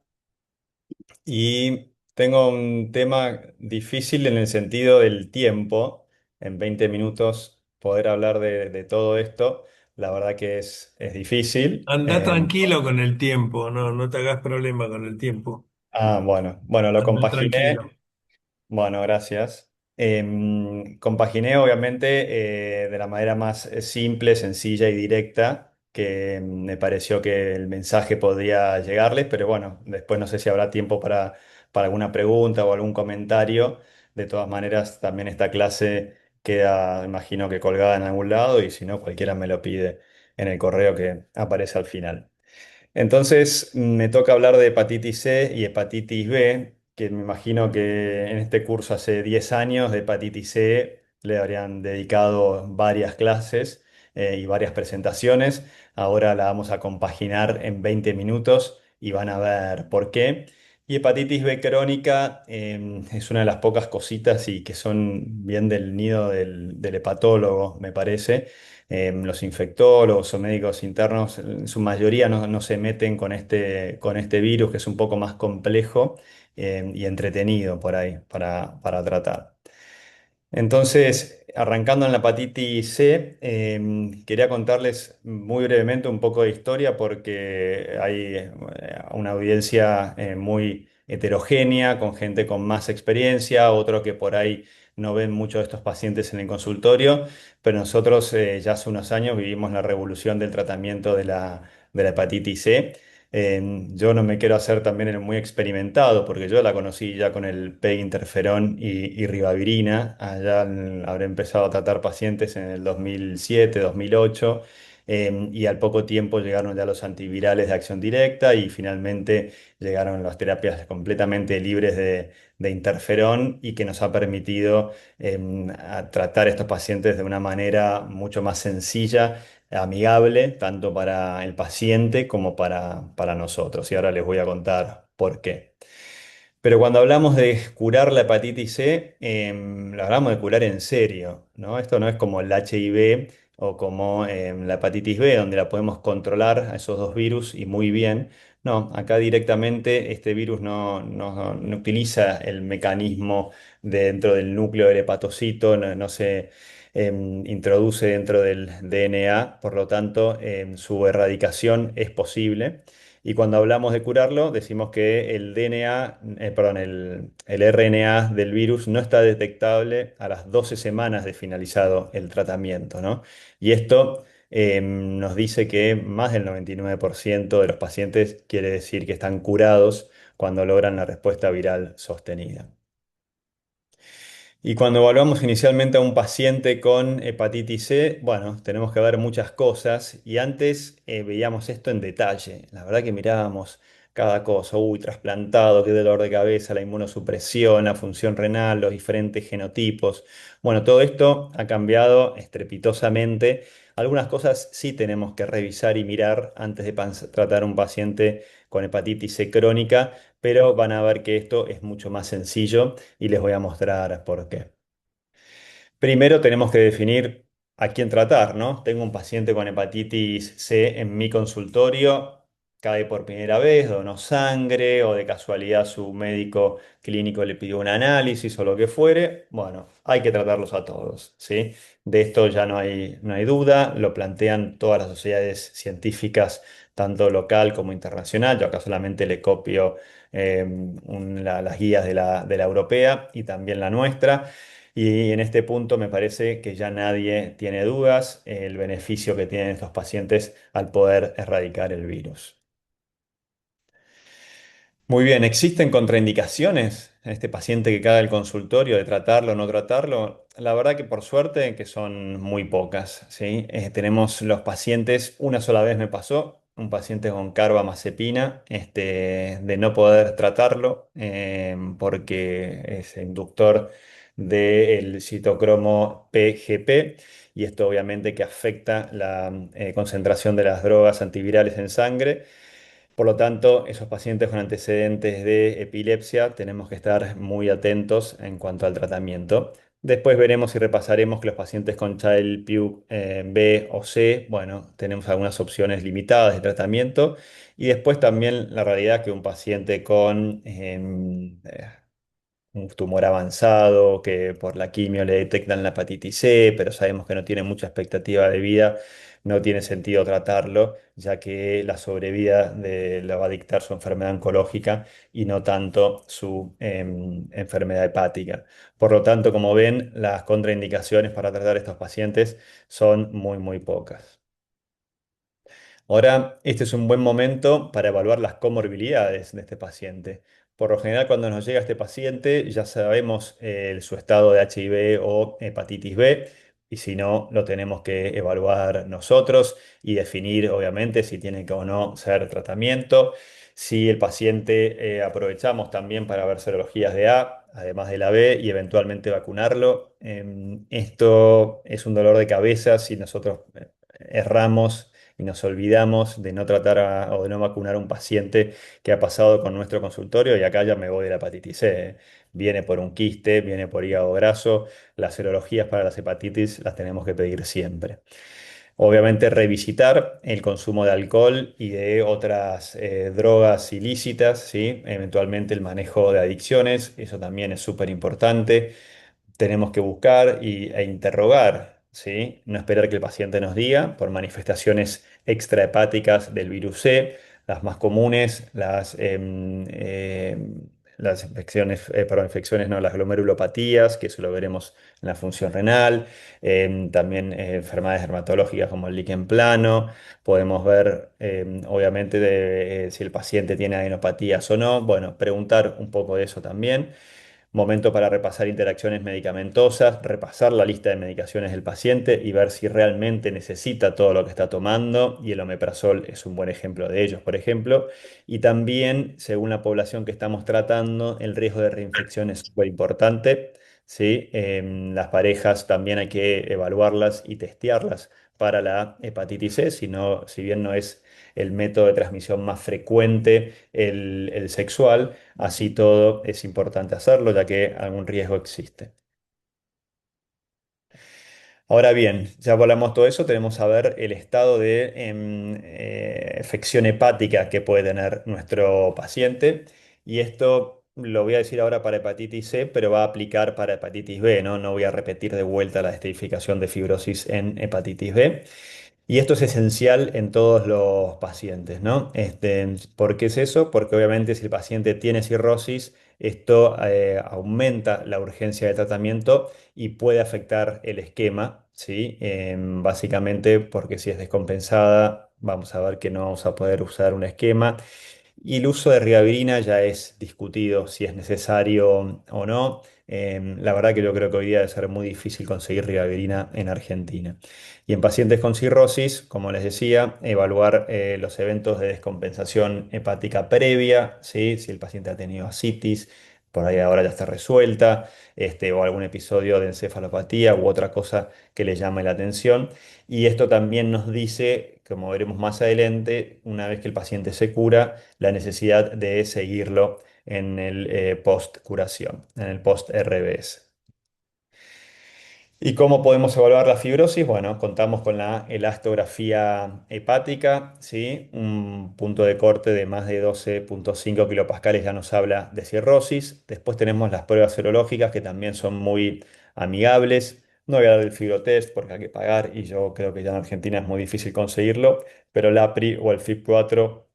y tengo un tema difícil en el sentido del tiempo. En 20 minutos poder hablar de todo esto, la verdad que es difícil. Anda tranquilo con el tiempo, no, no te hagas problema con el tiempo. Bueno, lo Anda compaginé. tranquilo. Bueno, gracias. Compaginé obviamente de la manera más simple, sencilla y directa, que me pareció que el mensaje podría llegarles, pero bueno, después no sé si habrá tiempo para alguna pregunta o algún comentario. De todas maneras, también esta clase queda, imagino que colgada en algún lado y si no, cualquiera me lo pide en el correo que aparece al final. Entonces me toca hablar de hepatitis C y hepatitis B, que me imagino que en este curso hace 10 años de hepatitis C le habrían dedicado varias clases y varias presentaciones. Ahora la vamos a compaginar en 20 minutos y van a ver por qué. Y hepatitis B crónica es una de las pocas cositas y que son bien del nido del hepatólogo, me parece. Los infectólogos o médicos internos, en su mayoría no se meten con este virus que es un poco más complejo y entretenido por ahí para tratar. Entonces, arrancando en la hepatitis C, quería contarles muy brevemente un poco de historia porque hay una audiencia muy heterogénea, con gente con más experiencia, otro que por ahí no ven mucho de estos pacientes en el consultorio, pero nosotros ya hace unos años vivimos la revolución del tratamiento de la hepatitis C. Yo no me quiero hacer también el muy experimentado, porque yo la conocí ya con el PEG interferón y ribavirina. Allá habré empezado a tratar pacientes en el 2007, 2008, y al poco tiempo llegaron ya los antivirales de acción directa y finalmente llegaron las terapias completamente libres de interferón y que nos ha permitido a tratar estos pacientes de una manera mucho más sencilla, amigable, tanto para el paciente como para nosotros. Y ahora les voy a contar por qué. Pero cuando hablamos de curar la hepatitis C, hablamos de curar en serio, ¿no? Esto no es como el HIV o como la hepatitis B, donde la podemos controlar a esos dos virus y muy bien. No, acá directamente este virus no utiliza el mecanismo dentro del núcleo del hepatocito, no se introduce dentro del DNA, por lo tanto su erradicación es posible. Y cuando hablamos de curarlo, decimos que el DNA, perdón, el RNA del virus no está detectable a las 12 semanas de finalizado el tratamiento, ¿no? Y esto nos dice que más del 99% de los pacientes quiere decir que están curados cuando logran la respuesta viral sostenida. Y cuando evaluamos inicialmente a un paciente con hepatitis C, bueno, tenemos que ver muchas cosas y antes veíamos esto en detalle. La verdad que mirábamos cada cosa, uy, trasplantado, qué dolor de cabeza, la inmunosupresión, la función renal, los diferentes genotipos. Bueno, todo esto ha cambiado estrepitosamente. Algunas cosas sí tenemos que revisar y mirar antes de tratar a un paciente con hepatitis C crónica, pero van a ver que esto es mucho más sencillo y les voy a mostrar por qué. Primero tenemos que definir a quién tratar, ¿no? Tengo un paciente con hepatitis C en mi consultorio, cae por primera vez, donó sangre o de casualidad su médico clínico le pidió un análisis o lo que fuere. Bueno, hay que tratarlos a todos, ¿sí? De esto ya no hay duda, lo plantean todas las sociedades científicas, tanto local como internacional. Yo acá solamente le copio las guías de la europea y también la nuestra. Y en este punto me parece que ya nadie tiene dudas el beneficio que tienen estos pacientes al poder erradicar el virus. Muy bien, ¿existen contraindicaciones en este paciente que cae al consultorio de tratarlo o no tratarlo? La verdad que por suerte que son muy pocas, ¿sí? Tenemos los pacientes, una sola vez me pasó, un paciente con carbamazepina, de no poder tratarlo porque es inductor del citocromo PGP y esto obviamente que afecta la concentración de las drogas antivirales en sangre. Por lo tanto, esos pacientes con antecedentes de epilepsia tenemos que estar muy atentos en cuanto al tratamiento. Después veremos y repasaremos que los pacientes con Child-Pugh B o C, bueno, tenemos algunas opciones limitadas de tratamiento. Y después también la realidad que un paciente con un tumor avanzado, que por la quimio le detectan la hepatitis C, pero sabemos que no tiene mucha expectativa de vida, no tiene sentido tratarlo, ya que la sobrevida la va a dictar su enfermedad oncológica y no tanto su enfermedad hepática. Por lo tanto, como ven, las contraindicaciones para tratar a estos pacientes son muy, muy pocas. Ahora, este es un buen momento para evaluar las comorbilidades de este paciente. Por lo general, cuando nos llega este paciente, ya sabemos su estado de HIV o hepatitis B, y si no, lo tenemos que evaluar nosotros y definir, obviamente, si tiene que o no ser tratamiento. Si el paciente aprovechamos también para ver serologías de A, además de la B, y eventualmente vacunarlo. Esto es un dolor de cabeza si nosotros erramos y nos olvidamos de no tratar o de no vacunar a un paciente que ha pasado con nuestro consultorio y acá ya me voy de la hepatitis C. Viene por un quiste, viene por hígado graso. Las serologías para las hepatitis las tenemos que pedir siempre. Obviamente revisitar el consumo de alcohol y de otras drogas ilícitas, ¿sí? Eventualmente el manejo de adicciones, eso también es súper importante. Tenemos que buscar e interrogar, ¿sí? No esperar que el paciente nos diga por manifestaciones extrahepáticas del virus C, las más comunes, las las infecciones, perdón, infecciones no, las glomerulopatías, que eso lo veremos en la función renal, también enfermedades dermatológicas como el líquen plano, podemos ver obviamente si el paciente tiene adenopatías o no, bueno, preguntar un poco de eso también. Momento para repasar interacciones medicamentosas, repasar la lista de medicaciones del paciente y ver si realmente necesita todo lo que está tomando, y el omeprazol es un buen ejemplo de ellos, por ejemplo. Y también, según la población que estamos tratando, el riesgo de reinfección es súper importante, ¿sí? Las parejas también hay que evaluarlas y testearlas para la hepatitis C, si bien no es el método de transmisión más frecuente el sexual. Así todo es importante hacerlo, ya que algún riesgo existe. Ahora bien, ya hablamos todo eso, tenemos a ver el estado de afección hepática que puede tener nuestro paciente. Y esto lo voy a decir ahora para hepatitis C, pero va a aplicar para hepatitis B, ¿no? No voy a repetir de vuelta la estadificación de fibrosis en hepatitis B. Y esto es esencial en todos los pacientes, ¿no? ¿Por qué es eso? Porque obviamente si el paciente tiene cirrosis, esto aumenta la urgencia de tratamiento y puede afectar el esquema, ¿sí? Básicamente porque si es descompensada, vamos a ver que no vamos a poder usar un esquema. Y el uso de ribavirina ya es discutido si es necesario o no. La verdad que yo creo que hoy día debe ser muy difícil conseguir ribavirina en Argentina. Y en pacientes con cirrosis, como les decía, evaluar los eventos de descompensación hepática previa, ¿sí? Si el paciente ha tenido ascitis, por ahí ahora ya está resuelta, o algún episodio de encefalopatía u otra cosa que le llame la atención. Y esto también nos dice, como veremos más adelante, una vez que el paciente se cura, la necesidad de seguirlo en el post-curación, en el post-RBS. ¿Y cómo podemos evaluar la fibrosis? Bueno, contamos con la elastografía hepática, ¿sí? Un punto de corte de más de 12,5 kilopascales ya nos habla de cirrosis. Después tenemos las pruebas serológicas que también son muy amigables. No voy a dar el fibrotest porque hay que pagar y yo creo que ya en Argentina es muy difícil conseguirlo, pero el APRI o el FIB4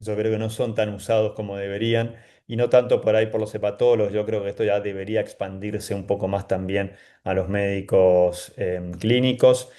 yo creo que no son tan usados como deberían, y no tanto por ahí por los hepatólogos. Yo creo que esto ya debería expandirse un poco más también a los médicos clínicos,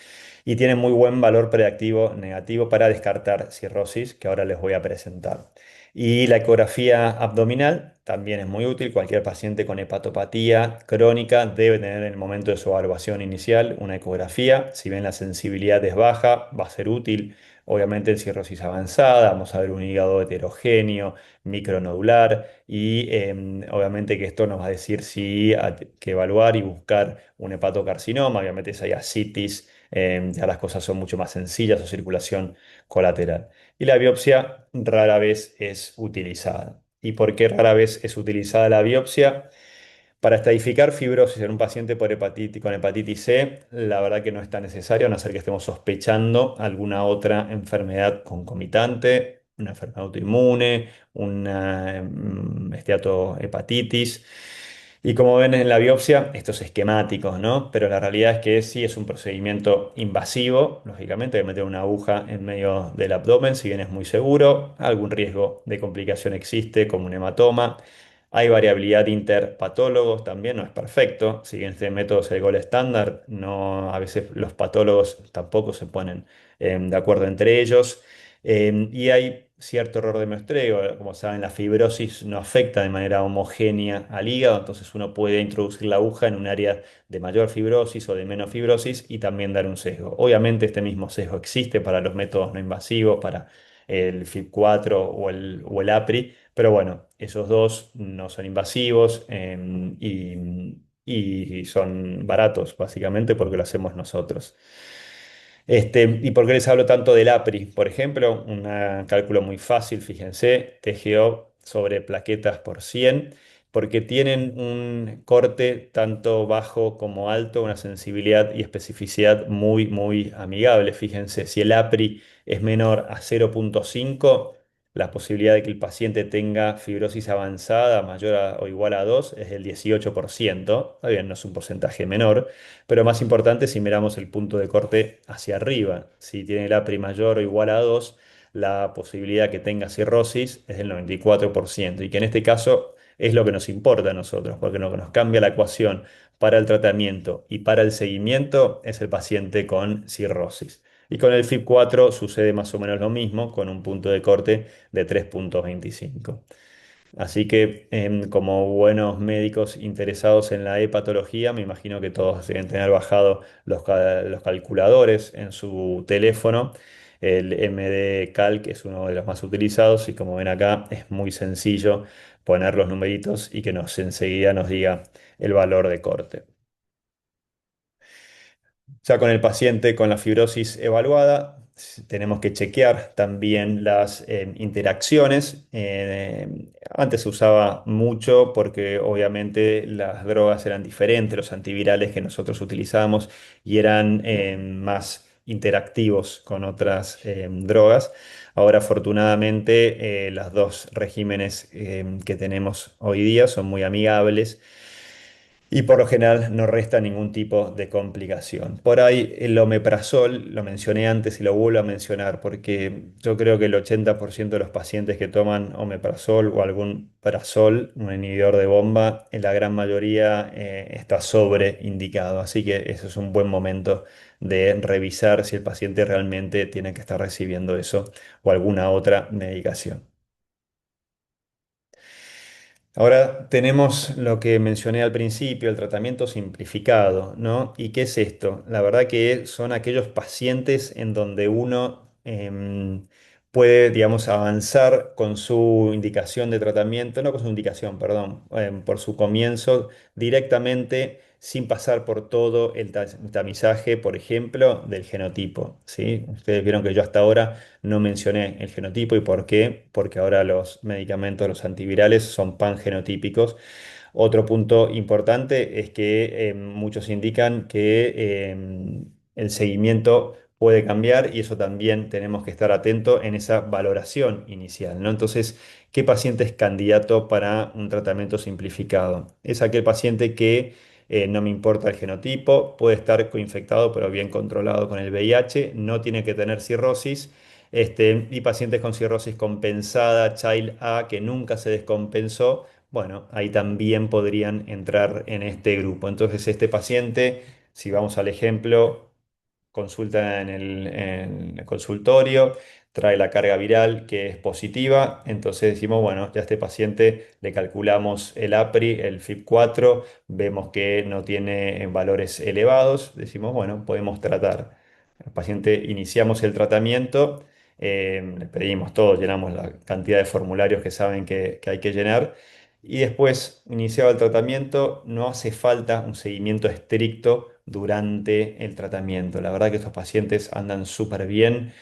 y tiene muy buen valor predictivo negativo para descartar cirrosis, que ahora les voy a presentar. Y la ecografía abdominal también es muy útil. Cualquier paciente con hepatopatía crónica debe tener en el momento de su evaluación inicial una ecografía. Si bien la sensibilidad es baja, va a ser útil. Obviamente en cirrosis avanzada vamos a ver un hígado heterogéneo, micronodular, y obviamente que esto nos va a decir si hay que evaluar y buscar un hepatocarcinoma. Obviamente si hay ascitis, ya las cosas son mucho más sencillas, o circulación colateral. Y la biopsia rara vez es utilizada. ¿Y por qué rara vez es utilizada la biopsia? Para estadificar fibrosis en un paciente con hepatitis C, la verdad que no es tan necesario, a no ser que estemos sospechando alguna otra enfermedad concomitante, una enfermedad autoinmune, una esteatohepatitis. Y como ven en la biopsia, estos esquemáticos, ¿no? Pero la realidad es que sí es un procedimiento invasivo, lógicamente, hay que meter una aguja en medio del abdomen, si bien es muy seguro, algún riesgo de complicación existe, como un hematoma. Hay variabilidad interpatólogos, también no es perfecto. Si bien este método es el gol estándar, no, a veces los patólogos tampoco se ponen de acuerdo entre ellos. Y hay cierto error de muestreo. Como saben, la fibrosis no afecta de manera homogénea al hígado, entonces uno puede introducir la aguja en un área de mayor fibrosis o de menos fibrosis y también dar un sesgo. Obviamente este mismo sesgo existe para los métodos no invasivos, para el FIB4 o el APRI, pero bueno, esos dos no son invasivos, y son baratos, básicamente porque lo hacemos nosotros. ¿Y por qué les hablo tanto del APRI? Por ejemplo, un cálculo muy fácil, fíjense, TGO sobre plaquetas por 100, porque tienen un corte tanto bajo como alto, una sensibilidad y especificidad muy, muy amigable. Fíjense, si el APRI es menor a 0,5, la posibilidad de que el paciente tenga fibrosis avanzada mayor o igual a 2 es del 18%. Está bien, no es un porcentaje menor, pero más importante si miramos el punto de corte hacia arriba. Si tiene el APRI mayor o igual a 2, la posibilidad que tenga cirrosis es del 94%, y que en este caso es lo que nos importa a nosotros, porque lo que nos cambia la ecuación para el tratamiento y para el seguimiento es el paciente con cirrosis. Y con el FIB4 sucede más o menos lo mismo, con un punto de corte de 3,25. Así que como buenos médicos interesados en la hepatología, me imagino que todos deben tener bajado los calculadores en su teléfono. El MD Calc es uno de los más utilizados y como ven acá es muy sencillo poner los numeritos y que enseguida nos diga el valor de corte. Ya con el paciente con la fibrosis evaluada, tenemos que chequear también las interacciones. Antes se usaba mucho porque obviamente las drogas eran diferentes, los antivirales que nosotros utilizábamos y eran más interactivos con otras drogas. Ahora, afortunadamente, los dos regímenes que tenemos hoy día son muy amigables y por lo general no resta ningún tipo de complicación. Por ahí el omeprazol, lo mencioné antes y lo vuelvo a mencionar, porque yo creo que el 80% de los pacientes que toman omeprazol o algún prazol, un inhibidor de bomba, en la gran mayoría está sobreindicado. Así que eso es un buen momento de revisar si el paciente realmente tiene que estar recibiendo eso o alguna otra medicación. Ahora tenemos lo que mencioné al principio, el tratamiento simplificado, ¿no? ¿Y qué es esto? La verdad que son aquellos pacientes en donde uno puede, digamos, avanzar con su indicación de tratamiento, no con su indicación, perdón, por su comienzo directamente sin pasar por todo el tamizaje, por ejemplo, del genotipo, ¿sí? Ustedes vieron que yo hasta ahora no mencioné el genotipo y por qué, porque ahora los medicamentos, los antivirales son pangenotípicos. Otro punto importante es que muchos indican que el seguimiento puede cambiar y eso también tenemos que estar atentos en esa valoración inicial, ¿no? Entonces, ¿qué paciente es candidato para un tratamiento simplificado? Es aquel paciente que no me importa el genotipo, puede estar coinfectado pero bien controlado con el VIH, no tiene que tener cirrosis y pacientes con cirrosis compensada, Child A, que nunca se descompensó, bueno, ahí también podrían entrar en este grupo. Entonces, este paciente, si vamos al ejemplo, consulta en el consultorio, trae la carga viral que es positiva, entonces decimos, bueno, ya a este paciente le calculamos el APRI, el FIB4, vemos que no tiene valores elevados, decimos, bueno, podemos tratar. El paciente iniciamos el tratamiento, le pedimos todo, llenamos la cantidad de formularios que saben que hay que llenar. Y después, iniciado el tratamiento, no hace falta un seguimiento estricto durante el tratamiento. La verdad que estos pacientes andan súper bien,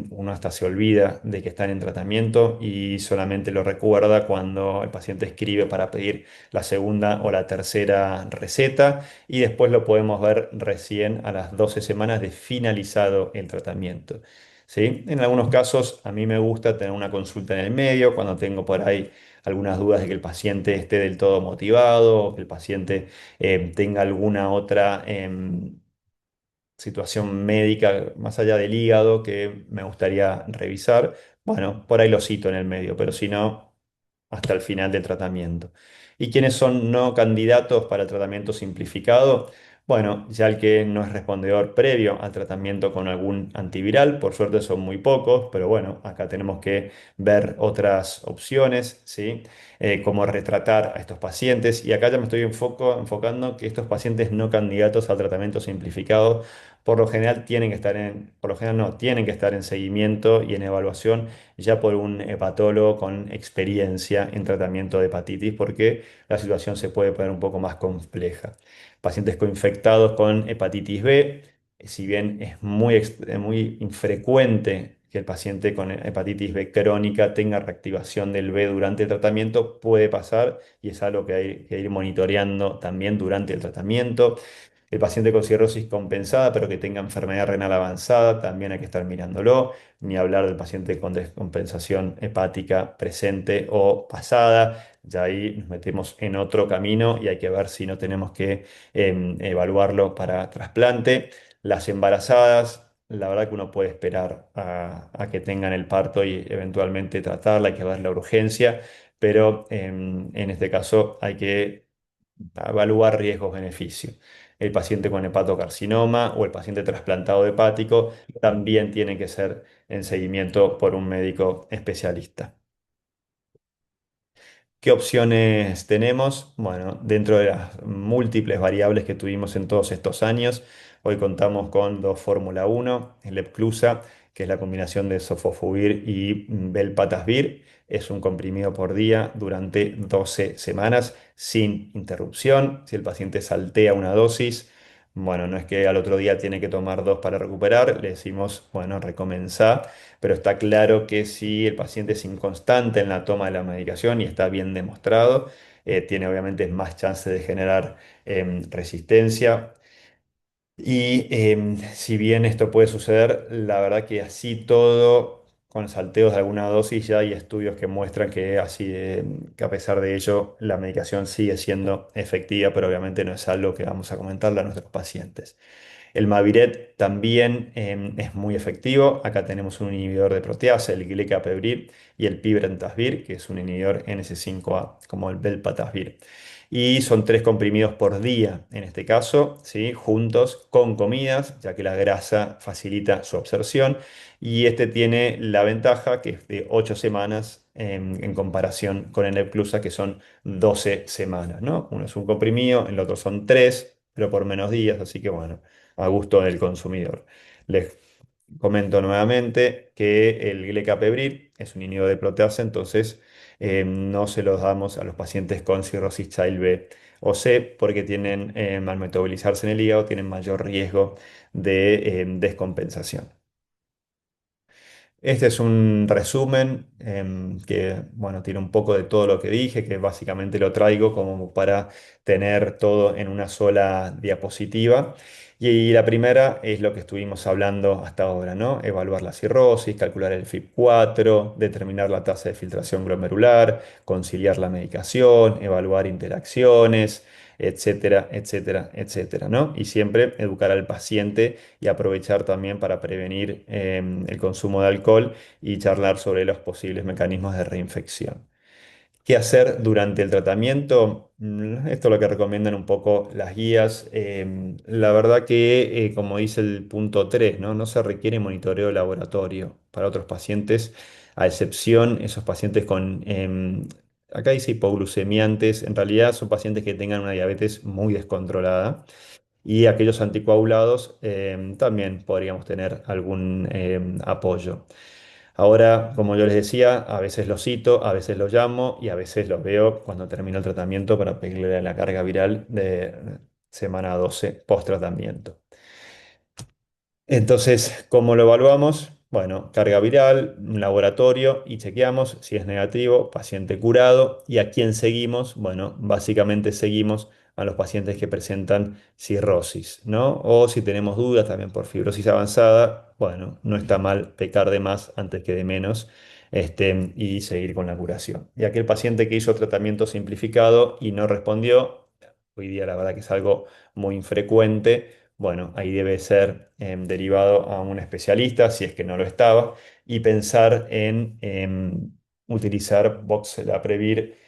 uno hasta se olvida de que están en tratamiento y solamente lo recuerda cuando el paciente escribe para pedir la segunda o la tercera receta y después lo podemos ver recién a las 12 semanas de finalizado el tratamiento. ¿Sí? En algunos casos a mí me gusta tener una consulta en el medio cuando tengo por ahí algunas dudas de que el paciente esté del todo motivado o que el paciente tenga alguna otra situación médica más allá del hígado que me gustaría revisar. Bueno, por ahí lo cito en el medio, pero si no, hasta el final del tratamiento. ¿Y quiénes son no candidatos para el tratamiento simplificado? Bueno, ya el que no es respondedor previo al tratamiento con algún antiviral, por suerte son muy pocos, pero bueno, acá tenemos que ver otras opciones, ¿sí? Cómo retratar a estos pacientes. Y acá ya me estoy enfocando que estos pacientes no candidatos al tratamiento simplificado, por lo general tienen que estar por lo general no, tienen que estar en seguimiento y en evaluación ya por un hepatólogo con experiencia en tratamiento de hepatitis, porque la situación se puede poner un poco más compleja. Pacientes coinfectados con hepatitis B, si bien es muy infrecuente que el paciente con hepatitis B crónica tenga reactivación del B durante el tratamiento, puede pasar y es algo que hay que ir monitoreando también durante el tratamiento. El paciente con cirrosis compensada, pero que tenga enfermedad renal avanzada, también hay que estar mirándolo. Ni hablar del paciente con descompensación hepática presente o pasada. Ya ahí nos metemos en otro camino y hay que ver si no tenemos que evaluarlo para trasplante. Las embarazadas, la verdad que uno puede esperar a que tengan el parto y eventualmente tratarla, hay que ver la urgencia. pero en este caso hay que evaluar riesgos-beneficios. El paciente con hepatocarcinoma o el paciente trasplantado hepático también tiene que ser en seguimiento por un médico especialista. ¿Qué opciones tenemos? Bueno, dentro de las múltiples variables que tuvimos en todos estos años, hoy contamos con dos Fórmula 1, el Epclusa, que es la combinación de sofosbuvir y belpatasvir. Es un comprimido por día durante 12 semanas sin interrupción. Si el paciente saltea una dosis, bueno, no es que al otro día tiene que tomar dos para recuperar, le decimos, bueno, recomenzá, pero está claro que si el paciente es inconstante en la toma de la medicación y está bien demostrado, tiene obviamente más chance de generar resistencia. Y si bien esto puede suceder, la verdad que así todo, con salteos de alguna dosis, ya hay estudios que muestran que así, que a pesar de ello, la medicación sigue siendo efectiva, pero obviamente no es algo que vamos a comentarle a nuestros pacientes. El Maviret también es muy efectivo. Acá tenemos un inhibidor de proteasa, el glicapebril, y el pibrentasvir, que es un inhibidor NS5A, como el belpatasvir. Y son tres comprimidos por día, en este caso, ¿sí? Juntos con comidas, ya que la grasa facilita su absorción. Y este tiene la ventaja que es de 8 semanas en comparación con el Epclusa, que son 12 semanas, ¿no? Uno es un comprimido, el otro son 3, pero por menos días, así que bueno, a gusto del consumidor. Les comento nuevamente que el glecapebril es un inhibidor de proteasa, entonces no se los damos a los pacientes con cirrosis Child B o C porque tienen, al metabolizarse en el hígado, tienen mayor riesgo de descompensación. Este es un resumen que, bueno, tiene un poco de todo lo que dije, que básicamente lo traigo como para tener todo en una sola diapositiva. Y la primera es lo que estuvimos hablando hasta ahora, ¿no? Evaluar la cirrosis, calcular el FIB4, determinar la tasa de filtración glomerular, conciliar la medicación, evaluar interacciones, etcétera, etcétera, etcétera, ¿no? Y siempre educar al paciente y aprovechar también para prevenir el consumo de alcohol y charlar sobre los posibles mecanismos de reinfección. ¿Qué hacer durante el tratamiento? Esto es lo que recomiendan un poco las guías. La verdad que, como dice el punto 3, ¿no? No se requiere monitoreo de laboratorio para otros pacientes, a excepción esos pacientes con, acá dice hipoglucemiantes, en realidad son pacientes que tengan una diabetes muy descontrolada. Y aquellos anticoagulados también podríamos tener algún apoyo. Ahora, como yo les decía, a veces los cito, a veces los llamo y a veces los veo cuando termino el tratamiento para pedirle la carga viral de semana 12 post tratamiento. Entonces, ¿cómo lo evaluamos? Bueno, carga viral, un laboratorio y chequeamos si es negativo, paciente curado. ¿Y a quién seguimos? Bueno, básicamente seguimos a los pacientes que presentan cirrosis, ¿no? O si tenemos dudas también por fibrosis avanzada, bueno, no está mal pecar de más antes que de menos, y seguir con la curación. Y aquel paciente que hizo tratamiento simplificado y no respondió, hoy día la verdad que es algo muy infrecuente. Bueno, ahí debe ser derivado a un especialista, si es que no lo estaba, y pensar en utilizar Voxeloprevir,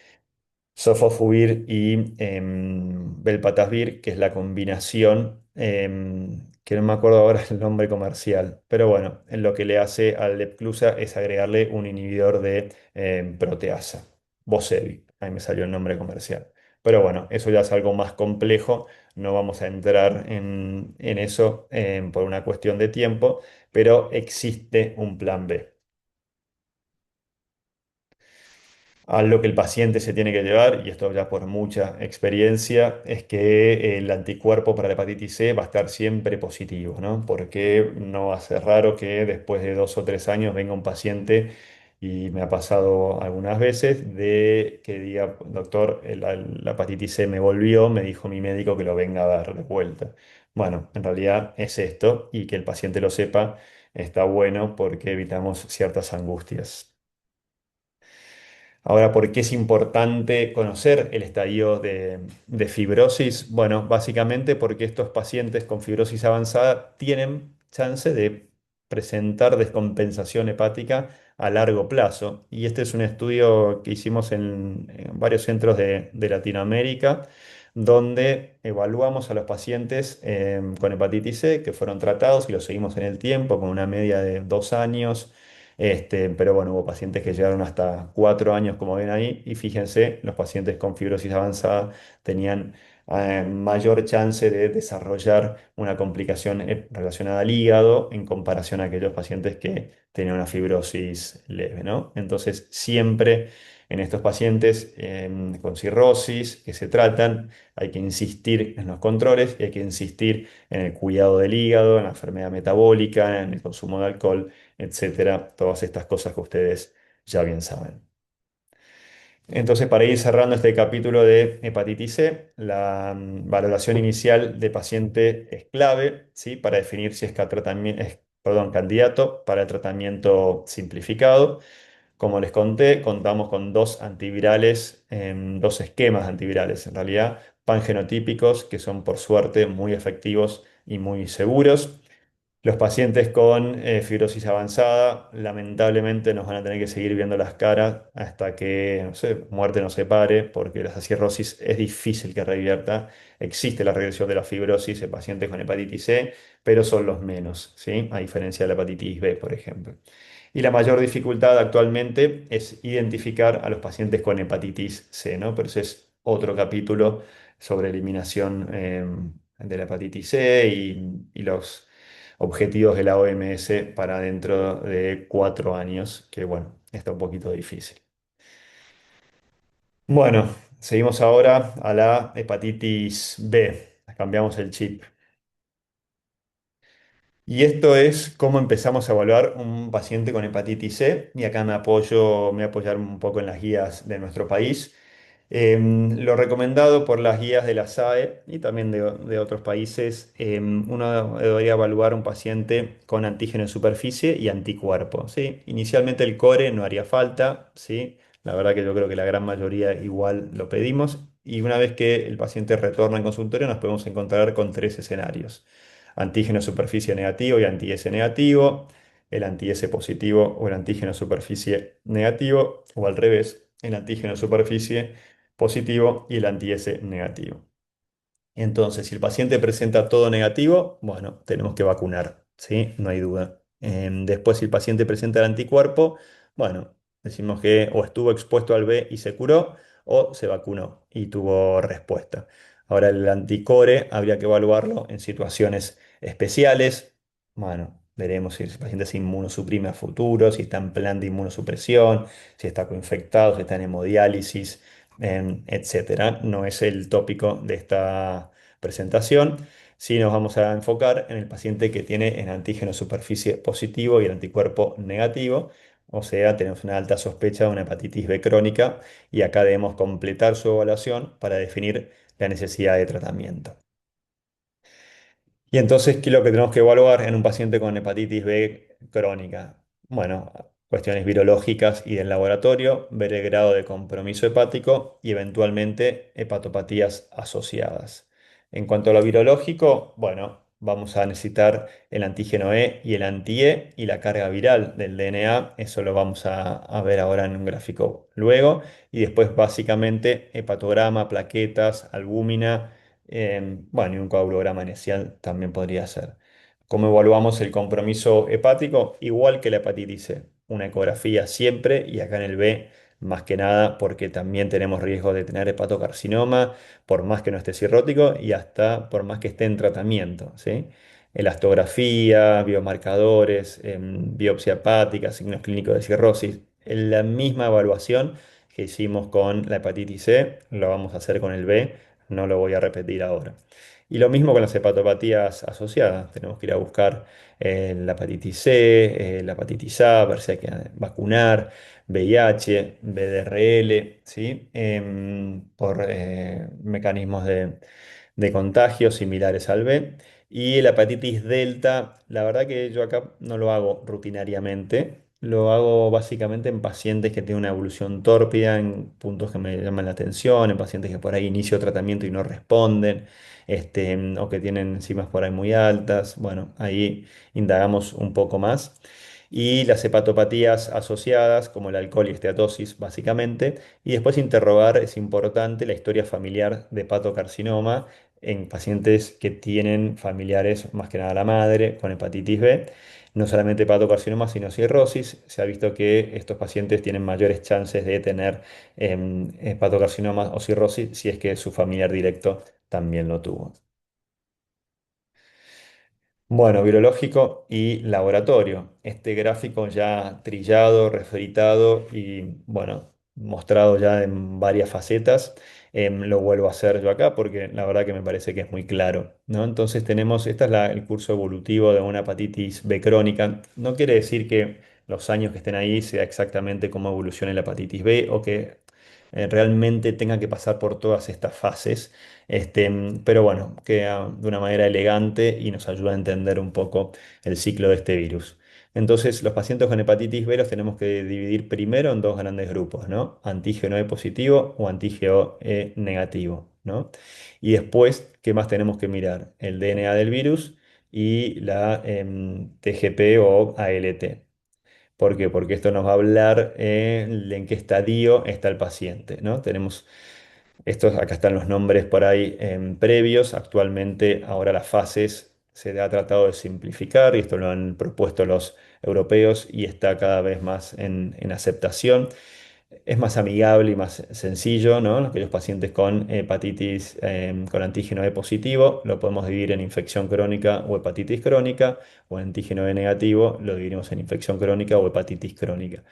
Sofosbuvir y Velpatasvir, que es la combinación, que no me acuerdo ahora el nombre comercial, pero bueno, lo que le hace al Epclusa es agregarle un inhibidor de proteasa, Vosevi, ahí me salió el nombre comercial. Pero bueno, eso ya es algo más complejo, no vamos a entrar en eso por una cuestión de tiempo, pero existe un plan B. A lo que el paciente se tiene que llevar, y esto ya por mucha experiencia, es que el anticuerpo para la hepatitis C va a estar siempre positivo, ¿no? Porque no va a ser raro que después de 2 o 3 años venga un paciente, y me ha pasado algunas veces, de que diga, doctor, la hepatitis C me volvió, me dijo mi médico que lo venga a dar de vuelta. Bueno, en realidad es esto, y que el paciente lo sepa está bueno porque evitamos ciertas angustias. Ahora, ¿por qué es importante conocer el estadio de fibrosis? Bueno, básicamente porque estos pacientes con fibrosis avanzada tienen chance de presentar descompensación hepática a largo plazo. Y este es un estudio que hicimos en varios centros de Latinoamérica, donde evaluamos a los pacientes con hepatitis C que fueron tratados y los seguimos en el tiempo con una media de 2 años. Pero bueno, hubo pacientes que llegaron hasta 4 años, como ven ahí, y fíjense, los pacientes con fibrosis avanzada tenían mayor chance de desarrollar una complicación relacionada al hígado en comparación a aquellos pacientes que tenían una fibrosis leve, ¿no? Entonces, siempre en estos pacientes con cirrosis que se tratan, hay que insistir en los controles y hay que insistir en el cuidado del hígado, en la enfermedad metabólica, en el consumo de alcohol, etcétera. Todas estas cosas que ustedes ya bien saben. Entonces, para ir cerrando este capítulo de hepatitis C, la valoración inicial de paciente es clave, ¿sí? Para definir si es candidato para el tratamiento simplificado. Como les conté, contamos con dos antivirales, dos esquemas antivirales, en realidad, pangenotípicos, que son por suerte muy efectivos y muy seguros. Los pacientes con fibrosis avanzada, lamentablemente, nos van a tener que seguir viendo las caras hasta que, no sé, muerte nos separe, porque la cirrosis es difícil que revierta. Existe la regresión de la fibrosis en pacientes con hepatitis C, pero son los menos, ¿sí? A diferencia de la hepatitis B, por ejemplo. Y la mayor dificultad actualmente es identificar a los pacientes con hepatitis C, ¿no? Pero ese es otro capítulo sobre eliminación de la hepatitis C y los objetivos de la OMS para dentro de 4 años, que bueno, está un poquito difícil. Bueno, seguimos ahora a la hepatitis B. Cambiamos el chip. Y esto es cómo empezamos a evaluar un paciente con hepatitis C. Y acá me voy a apoyar un poco en las guías de nuestro país. Lo recomendado por las guías de la SAE y también de otros países, uno debería evaluar un paciente con antígeno de superficie y anticuerpo, ¿sí? Inicialmente el core no haría falta, ¿sí? La verdad que yo creo que la gran mayoría igual lo pedimos. Y una vez que el paciente retorna al consultorio, nos podemos encontrar con tres escenarios: antígeno superficie negativo y anti-S negativo, el anti-S positivo o el antígeno superficie negativo, o al revés, el antígeno superficie positivo y el anti-S negativo. Entonces, si el paciente presenta todo negativo, bueno, tenemos que vacunar, ¿sí? No hay duda. Después, si el paciente presenta el anticuerpo, bueno, decimos que o estuvo expuesto al B y se curó, o se vacunó y tuvo respuesta. Ahora, el anticore habría que evaluarlo en situaciones especiales. Bueno, veremos si el paciente se inmunosuprime a futuro, si está en plan de inmunosupresión, si está coinfectado, si está en hemodiálisis, etcétera. No es el tópico de esta presentación. Sí nos vamos a enfocar en el paciente que tiene el antígeno superficie positivo y el anticuerpo negativo. O sea, tenemos una alta sospecha de una hepatitis B crónica y acá debemos completar su evaluación para definir la necesidad de tratamiento. Y entonces, ¿qué es lo que tenemos que evaluar en un paciente con hepatitis B crónica? Bueno, cuestiones virológicas y del laboratorio, ver el grado de compromiso hepático y eventualmente hepatopatías asociadas. En cuanto a lo virológico, bueno, vamos a necesitar el antígeno E y el anti-E y la carga viral del DNA. Eso lo vamos a ver ahora en un gráfico luego. Y después, básicamente, hepatograma, plaquetas, albúmina. Bueno, y un coagulograma inicial también podría ser. ¿Cómo evaluamos el compromiso hepático? Igual que la hepatitis C, una ecografía siempre y acá en el B más que nada porque también tenemos riesgo de tener hepatocarcinoma por más que no esté cirrótico y hasta por más que esté en tratamiento, ¿sí? Elastografía, biomarcadores, biopsia hepática, signos clínicos de cirrosis. En la misma evaluación que hicimos con la hepatitis C, lo vamos a hacer con el B, no lo voy a repetir ahora. Y lo mismo con las hepatopatías asociadas. Tenemos que ir a buscar la hepatitis C, la hepatitis A, ver si hay que vacunar, VIH, VDRL, ¿sí? Por mecanismos de contagio similares al B. Y la hepatitis delta, la verdad que yo acá no lo hago rutinariamente, lo hago básicamente en pacientes que tienen una evolución tórpida, en puntos que me llaman la atención, en pacientes que por ahí inicio tratamiento y no responden, o que tienen enzimas por ahí muy altas. Bueno, ahí indagamos un poco más. y las hepatopatías asociadas, como el alcohol y esteatosis, básicamente. Y después interrogar, es importante, la historia familiar de hepatocarcinoma en pacientes que tienen familiares, más que nada la madre, con hepatitis B. No solamente hepatocarcinoma, sino cirrosis. Se ha visto que estos pacientes tienen mayores chances de tener hepatocarcinoma o cirrosis si es que su familiar directo también lo tuvo. Bueno, virológico y laboratorio. Este gráfico ya trillado, refritado y bueno, mostrado ya en varias facetas. Lo vuelvo a hacer yo acá porque la verdad que me parece que es muy claro, ¿no? Entonces tenemos, esta es el curso evolutivo de una hepatitis B crónica. No quiere decir que los años que estén ahí sea exactamente cómo evolucione la hepatitis B o que realmente tenga que pasar por todas estas fases. Pero bueno, queda de una manera elegante y nos ayuda a entender un poco el ciclo de este virus. Entonces, los pacientes con hepatitis B los tenemos que dividir primero en dos grandes grupos, ¿no? Antígeno E positivo o antígeno E negativo, ¿no? Y después, ¿qué más tenemos que mirar? El DNA del virus y la TGP o ALT. ¿Por qué? Porque esto nos va a hablar en qué estadio está el paciente, ¿no? Tenemos estos, acá están los nombres por ahí previos. Actualmente, ahora las fases se ha tratado de simplificar y esto lo han propuesto los europeos y está cada vez más en aceptación. Es más amigable y más sencillo, ¿no? Aquellos pacientes con hepatitis con antígeno E positivo lo podemos dividir en infección crónica o hepatitis crónica, o antígeno E negativo lo dividimos en infección crónica o hepatitis crónica.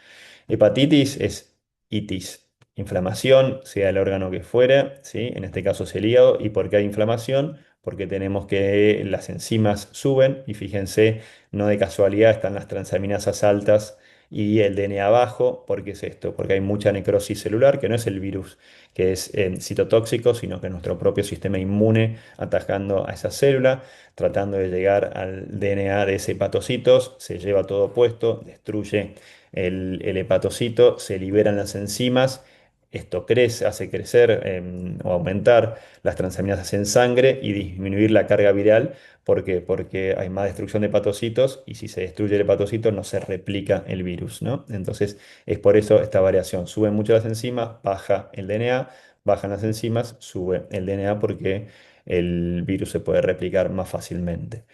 Hepatitis es itis, inflamación, sea el órgano que fuera, ¿sí? En este caso es el hígado. ¿Y por qué hay inflamación? Porque tenemos que las enzimas suben y fíjense, no de casualidad están las transaminasas altas y el DNA bajo. ¿Por qué es esto? Porque hay mucha necrosis celular, que no es el virus que es citotóxico, sino que es nuestro propio sistema inmune atacando a esa célula, tratando de llegar al DNA de ese hepatocitos, se lleva todo puesto, destruye el hepatocito, se liberan las enzimas, esto crece, hace crecer o aumentar las transaminasas en sangre y disminuir la carga viral. ¿Por qué? Porque hay más destrucción de hepatocitos y si se destruye el hepatocito no se replica el virus, ¿no? Entonces es por eso esta variación. Suben mucho las enzimas, baja el DNA, bajan las enzimas, sube el DNA porque el virus se puede replicar más fácilmente.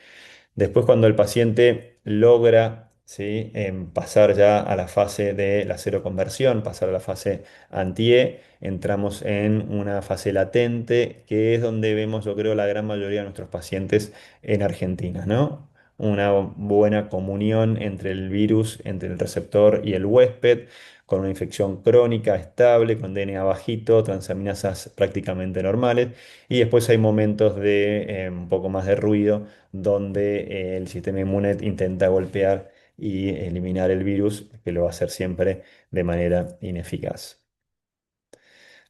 Después, cuando el paciente logra, ¿sí? Pasar ya a la fase de la seroconversión, pasar a la fase anti-E, entramos en una fase latente, que es donde vemos, yo creo, la gran mayoría de nuestros pacientes en Argentina, ¿no? Una buena comunión entre el virus, entre el receptor y el huésped, con una infección crónica estable, con DNA bajito, transaminasas prácticamente normales, y después hay momentos de un poco más de ruido donde el sistema inmune intenta golpear y eliminar el virus, que lo va a hacer siempre de manera ineficaz.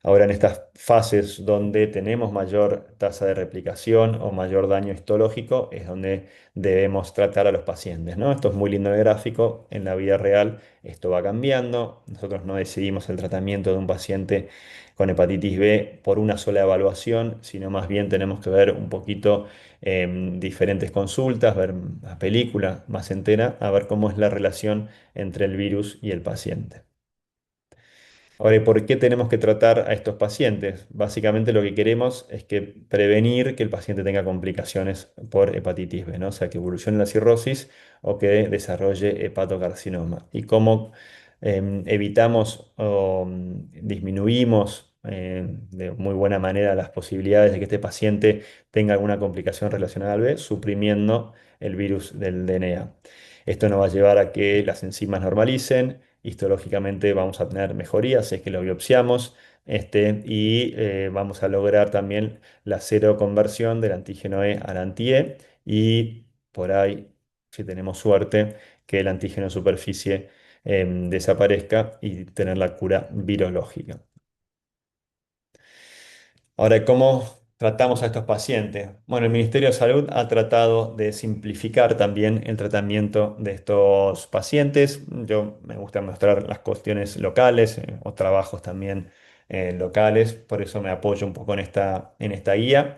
Ahora, en estas fases donde tenemos mayor tasa de replicación o mayor daño histológico, es donde debemos tratar a los pacientes, ¿no? Esto es muy lindo el gráfico. En la vida real esto va cambiando. Nosotros no decidimos el tratamiento de un paciente con hepatitis B por una sola evaluación, sino más bien tenemos que ver un poquito diferentes consultas, ver la película más entera, a ver cómo es la relación entre el virus y el paciente. Ahora, ¿y por qué tenemos que tratar a estos pacientes? Básicamente lo que queremos es que prevenir que el paciente tenga complicaciones por hepatitis B, ¿no? O sea, que evolucione la cirrosis o que desarrolle hepatocarcinoma. Y cómo evitamos o disminuimos de muy buena manera las posibilidades de que este paciente tenga alguna complicación relacionada al B, suprimiendo el virus del DNA. Esto nos va a llevar a que las enzimas normalicen. Histológicamente vamos a tener mejorías si es que lo biopsiamos, y vamos a lograr también la cero conversión del antígeno E al anti-E y por ahí, si tenemos suerte, que el antígeno de superficie desaparezca y tener la cura virológica. Ahora, ¿cómo tratamos a estos pacientes? Bueno, el Ministerio de Salud ha tratado de simplificar también el tratamiento de estos pacientes. Yo me gusta mostrar las cuestiones locales o trabajos también locales, por eso me apoyo un poco en esta guía.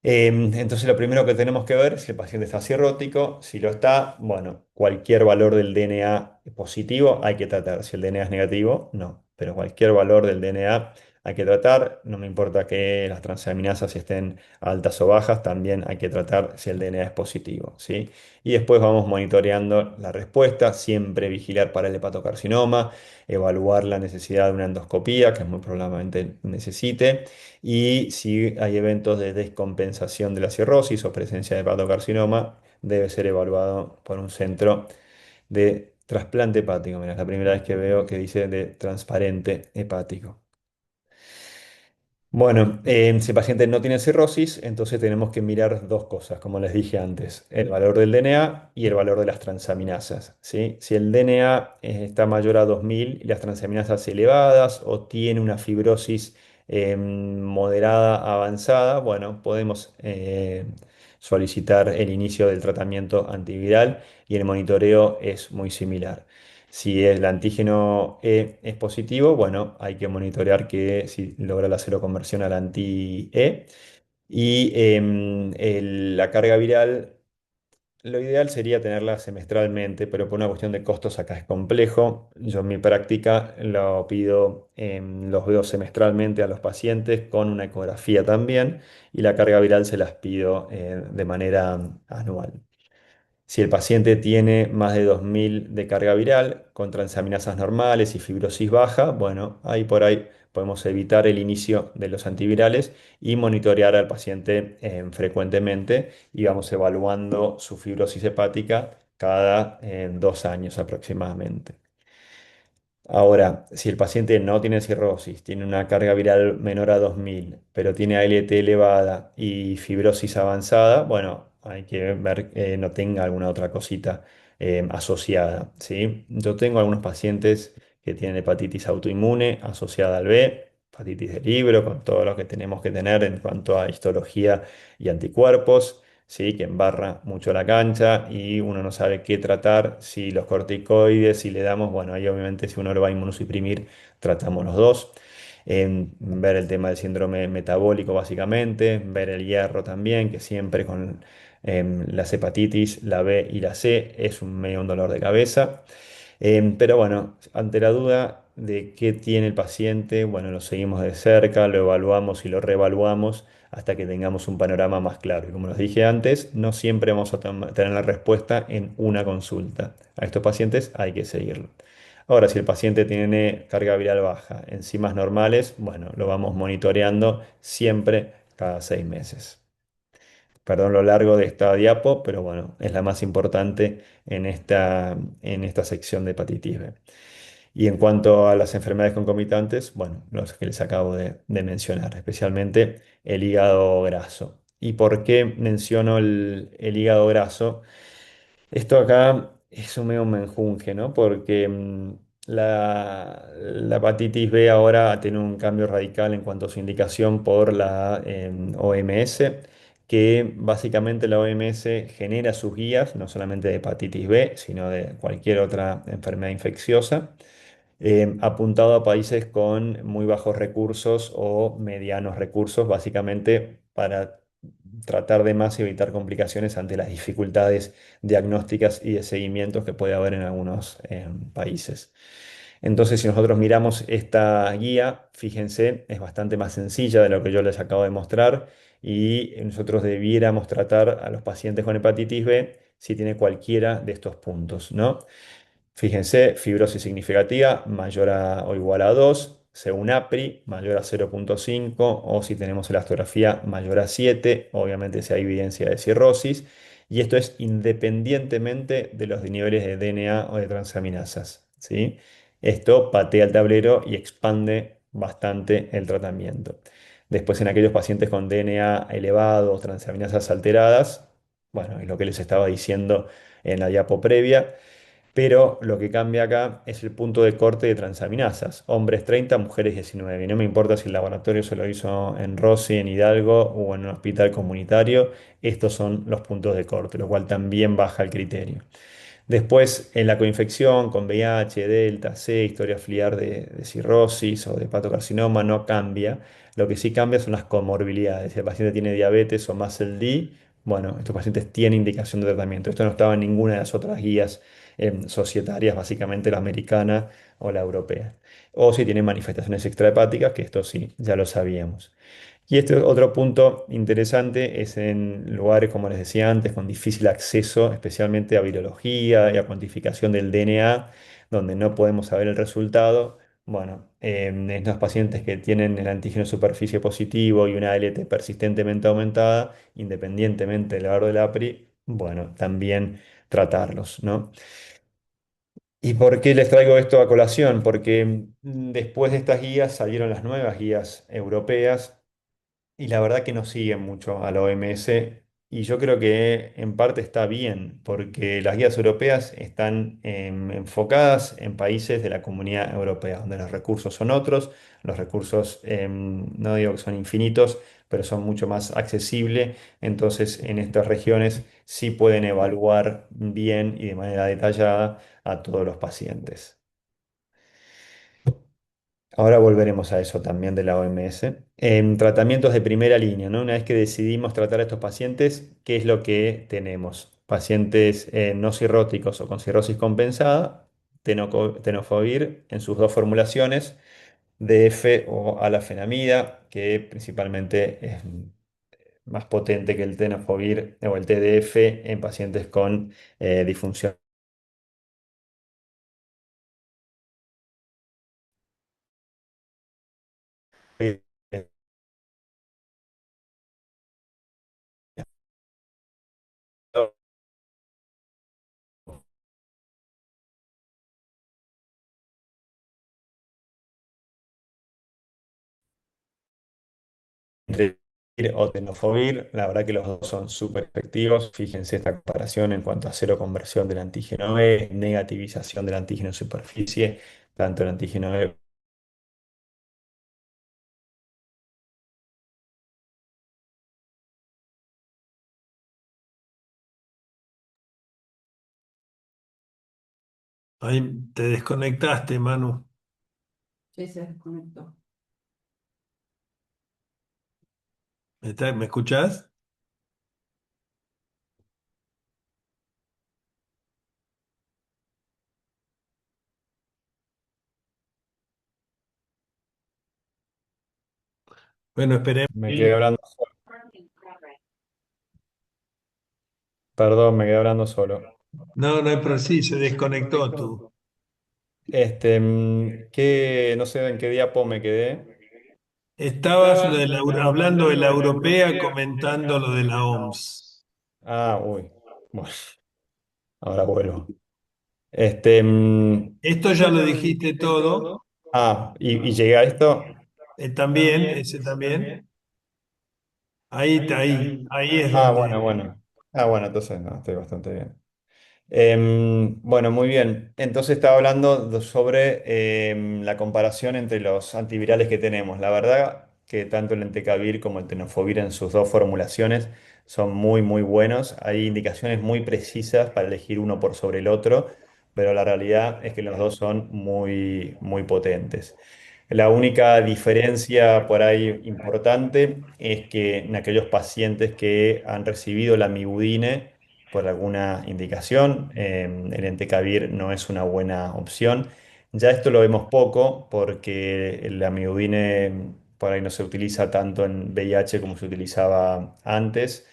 Entonces lo primero que tenemos que ver es si el paciente está cirrótico. Si lo está, bueno, cualquier valor del DNA positivo hay que tratar. Si el DNA es negativo, no. Pero cualquier valor del DNA hay que tratar. No me importa que las transaminasas estén altas o bajas, también hay que tratar si el DNA es positivo, ¿sí? Y después vamos monitoreando la respuesta, siempre vigilar para el hepatocarcinoma, evaluar la necesidad de una endoscopía, que muy probablemente necesite, y si hay eventos de descompensación de la cirrosis o presencia de hepatocarcinoma, debe ser evaluado por un centro de trasplante hepático. Mira, es la primera vez que veo que dice de transparente hepático. Bueno, si el paciente no tiene cirrosis, entonces tenemos que mirar dos cosas, como les dije antes, el valor del DNA y el valor de las transaminasas, ¿sí? Si el DNA está mayor a 2000 y las transaminasas elevadas o tiene una fibrosis moderada avanzada, bueno, podemos solicitar el inicio del tratamiento antiviral y el monitoreo es muy similar. Si el antígeno E es positivo, bueno, hay que monitorear que si logra la seroconversión al anti-E. Y la carga viral, lo ideal sería tenerla semestralmente, pero por una cuestión de costos acá es complejo. Yo en mi práctica lo pido, los veo semestralmente a los pacientes con una ecografía también, y la carga viral se las pido de manera anual. Si el paciente tiene más de 2000 de carga viral con transaminasas normales y fibrosis baja, bueno, ahí por ahí podemos evitar el inicio de los antivirales y monitorear al paciente frecuentemente, y vamos evaluando su fibrosis hepática cada 2 años aproximadamente. Ahora, si el paciente no tiene cirrosis, tiene una carga viral menor a 2000, pero tiene ALT elevada y fibrosis avanzada, bueno, hay que ver que no tenga alguna otra cosita asociada, ¿sí? Yo tengo algunos pacientes que tienen hepatitis autoinmune asociada al B, hepatitis de libro, con todo lo que tenemos que tener en cuanto a histología y anticuerpos. ¿Sí? Que embarra mucho la cancha y uno no sabe qué tratar, si los corticoides, si le damos, bueno, ahí obviamente si uno lo va a inmunosuprimir, tratamos los dos. Ver el tema del síndrome metabólico básicamente, ver el hierro también, que siempre con las hepatitis, la B y la C, es un medio un dolor de cabeza. Pero bueno, ante la duda de qué tiene el paciente, bueno, lo seguimos de cerca, lo evaluamos y lo reevaluamos hasta que tengamos un panorama más claro. Y como les dije antes, no siempre vamos a tener la respuesta en una consulta. A estos pacientes hay que seguirlo. Ahora, si el paciente tiene carga viral baja, enzimas normales, bueno, lo vamos monitoreando siempre cada 6 meses. Perdón lo largo de esta diapo, pero bueno, es la más importante en esta sección de hepatitis B. Y en cuanto a las enfermedades concomitantes, bueno, los que les acabo de mencionar, especialmente el hígado graso. ¿Y por qué menciono el hígado graso? Esto acá es un medio menjunje, ¿no? Porque la hepatitis B ahora tiene un cambio radical en cuanto a su indicación por la OMS, que básicamente la OMS genera sus guías, no solamente de hepatitis B, sino de cualquier otra enfermedad infecciosa, apuntado a países con muy bajos recursos o medianos recursos, básicamente para tratar de más evitar complicaciones ante las dificultades diagnósticas y de seguimientos que puede haber en algunos países. Entonces, si nosotros miramos esta guía, fíjense, es bastante más sencilla de lo que yo les acabo de mostrar, y nosotros debiéramos tratar a los pacientes con hepatitis B si tiene cualquiera de estos puntos, ¿no? Fíjense, fibrosis significativa mayor a o igual a 2, según APRI mayor a 0,5, o si tenemos elastografía mayor a 7, obviamente si hay evidencia de cirrosis, y esto es independientemente de los niveles de DNA o de transaminasas, ¿sí? Esto patea el tablero y expande bastante el tratamiento. Después, en aquellos pacientes con DNA elevado o transaminasas alteradas, bueno, es lo que les estaba diciendo en la diapo previa, pero lo que cambia acá es el punto de corte de transaminasas. Hombres 30, mujeres 19. Y no me importa si el laboratorio se lo hizo en Rossi, en Hidalgo o en un hospital comunitario, estos son los puntos de corte, lo cual también baja el criterio. Después, en la coinfección con VIH, Delta, C, historia familiar de cirrosis o de hepatocarcinoma no cambia. Lo que sí cambia son las comorbilidades. Si el paciente tiene diabetes o más el D, bueno, estos pacientes tienen indicación de tratamiento. Esto no estaba en ninguna de las otras guías societarias, básicamente la americana o la europea. O si tienen manifestaciones extrahepáticas, que esto sí, ya lo sabíamos. Y este otro punto interesante es en lugares, como les decía antes, con difícil acceso, especialmente a virología y a cuantificación del DNA, donde no podemos saber el resultado. Bueno, en estos pacientes que tienen el antígeno de superficie positivo y una ALT persistentemente aumentada, independientemente del valor del APRI, bueno, también tratarlos, ¿no? ¿Y por qué les traigo esto a colación? Porque después de estas guías salieron las nuevas guías europeas y la verdad que no siguen mucho a la OMS y yo creo que en parte está bien porque las guías europeas están enfocadas en países de la Comunidad Europea, donde los recursos son otros, los recursos no digo que son infinitos, pero son mucho más accesibles, entonces en estas regiones sí pueden evaluar bien y de manera detallada a todos los pacientes. Ahora volveremos a eso también de la OMS. En tratamientos de primera línea, ¿no? Una vez que decidimos tratar a estos pacientes, ¿qué es lo que tenemos? Pacientes no cirróticos o con cirrosis compensada, tenofovir en sus dos formulaciones, DF o alafenamida, que principalmente es más potente que el tenofovir o el TDF en pacientes con disfunción entre o tenofovir, la verdad que los dos son súper efectivos. Fíjense esta comparación en cuanto a cero conversión del antígeno E, negativización del antígeno en superficie, tanto el antígeno E. Ahí te desconectaste, Manu. Sí, se desconectó. ¿Me escuchás? Bueno, esperemos. Me quedé hablando solo. Perdón, me quedé hablando solo. No, no hay problema. Sí, se desconectó tú. No sé en qué diapo me quedé. Estabas hablando de la europea comentando lo de la OMS. Ah, uy. Bueno, ahora vuelvo. Este, mm, Esto ya lo dijiste todo. y llegué a esto. También, ese también. Ahí es Ah, donde. bueno, bueno. Ah, bueno, entonces no, estoy bastante bien. Bueno, muy bien. Entonces estaba hablando sobre la comparación entre los antivirales que tenemos. La verdad que tanto el entecavir como el tenofovir en sus dos formulaciones son muy, muy buenos. Hay indicaciones muy precisas para elegir uno por sobre el otro, pero la realidad es que los dos son muy, muy potentes. La única diferencia por ahí importante es que en aquellos pacientes que han recibido la mibudine, por alguna indicación. El entecavir no es una buena opción. Ya esto lo vemos poco porque la amiudine por ahí no se utiliza tanto en VIH como se utilizaba antes.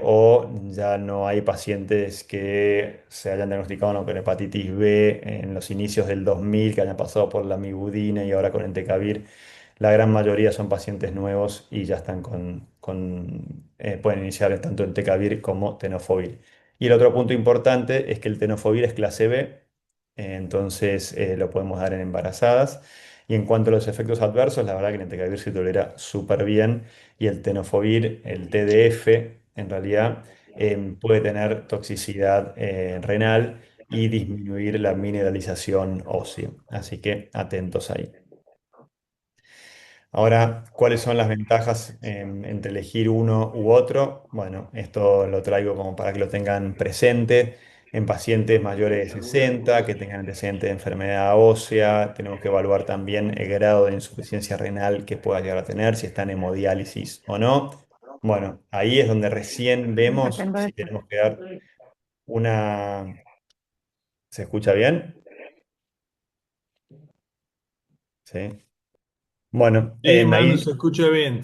O ya no hay pacientes que se hayan diagnosticado no, con hepatitis B en los inicios del 2000 que hayan pasado por la amigudine y ahora con entecavir. La gran mayoría son pacientes nuevos y ya están pueden iniciar tanto en Tecavir como tenofovir. Y el otro punto importante es que el tenofovir es clase B, entonces lo podemos dar en embarazadas. Y en cuanto a los efectos adversos, la verdad que el entecavir se tolera súper bien y el tenofovir, el TDF, en realidad puede tener toxicidad renal y disminuir la mineralización ósea. Así que atentos ahí. Ahora, ¿cuáles son las ventajas entre elegir uno u otro? Bueno, esto lo traigo como para que lo tengan presente. En pacientes mayores de 60 que tengan antecedentes de enfermedad ósea, tenemos que evaluar también el grado de insuficiencia renal que pueda llegar a tener, si está en hemodiálisis o no. Bueno, ahí es donde recién vemos Sacando si esto. tenemos que dar una... ¿Se escucha bien? Sí. Bueno, Sí, Manu, ahí se escucha bien.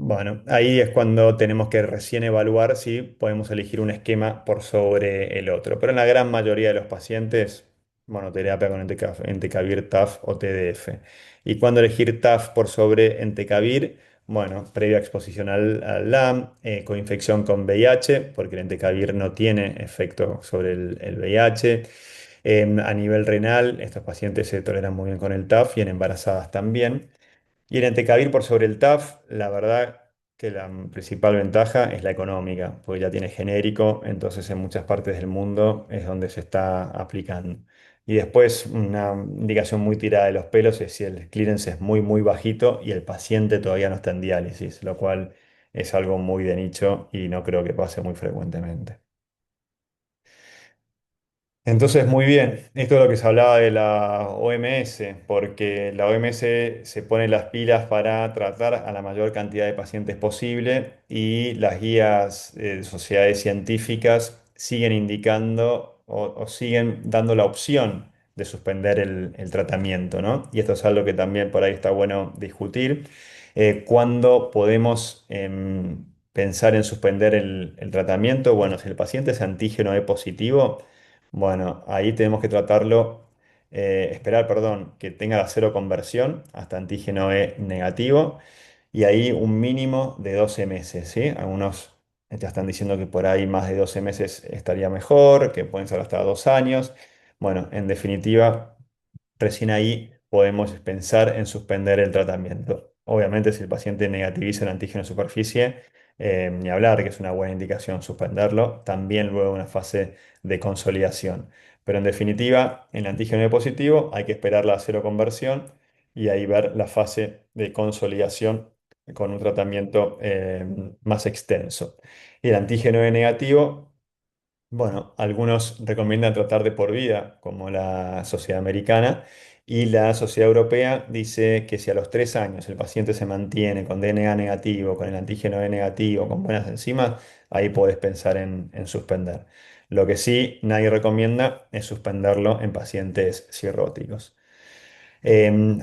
Bueno, ahí es cuando tenemos que recién evaluar si podemos elegir un esquema por sobre el otro. Pero en la gran mayoría de los pacientes, monoterapia con entecavir, TAF o TDF. ¿Y cuándo elegir TAF por sobre entecavir? Bueno, previa exposición al LAM, coinfección con VIH, porque el entecavir no tiene efecto sobre el VIH. A nivel renal, estos pacientes se toleran muy bien con el TAF y en embarazadas también. Y el Entecavir por sobre el TAF, la verdad que la principal ventaja es la económica, porque ya tiene genérico, entonces en muchas partes del mundo es donde se está aplicando. Y después una indicación muy tirada de los pelos es si el clearance es muy muy bajito y el paciente todavía no está en diálisis, lo cual es algo muy de nicho y no creo que pase muy frecuentemente. Entonces, muy bien, esto es lo que se hablaba de la OMS, porque la OMS se pone las pilas para tratar a la mayor cantidad de pacientes posible y las guías de sociedades científicas siguen indicando o siguen dando la opción de suspender el tratamiento, ¿no? Y esto es algo que también por ahí está bueno discutir. ¿Cuándo podemos pensar en suspender el tratamiento? Bueno, si el paciente es antígeno E positivo, bueno, ahí tenemos que tratarlo, esperar, perdón, que tenga la cero conversión hasta antígeno E negativo y ahí un mínimo de 12 meses, ¿sí? Algunos ya están diciendo que por ahí más de 12 meses estaría mejor, que pueden ser hasta 2 años. Bueno, en definitiva, recién ahí podemos pensar en suspender el tratamiento. Obviamente, si el paciente negativiza el antígeno de superficie, ni hablar, que es una buena indicación suspenderlo, también luego una fase de consolidación. Pero en definitiva, en el antígeno positivo hay que esperar la cero conversión y ahí ver la fase de consolidación con un tratamiento más extenso. Y el antígeno E negativo, bueno, algunos recomiendan tratar de por vida, como la Sociedad Americana, y la Sociedad Europea dice que si a los 3 años el paciente se mantiene con DNA negativo, con el antígeno E negativo, con buenas enzimas, ahí podés pensar en suspender. Lo que sí nadie recomienda es suspenderlo en pacientes cirróticos.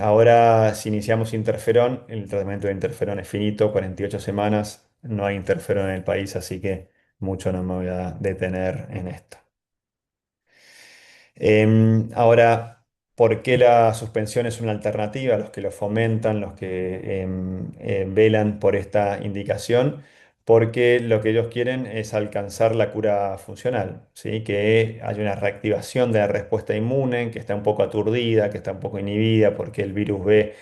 Ahora, si iniciamos interferón, el tratamiento de interferón es finito, 48 semanas, no hay interferón en el país, así que mucho no me voy a detener en esto. Ahora, ¿por qué la suspensión es una alternativa? Los que lo fomentan, los que velan por esta indicación, porque lo que ellos quieren es alcanzar la cura funcional, ¿sí? Que haya una reactivación de la respuesta inmune, que está un poco aturdida, que está un poco inhibida, porque el virus B,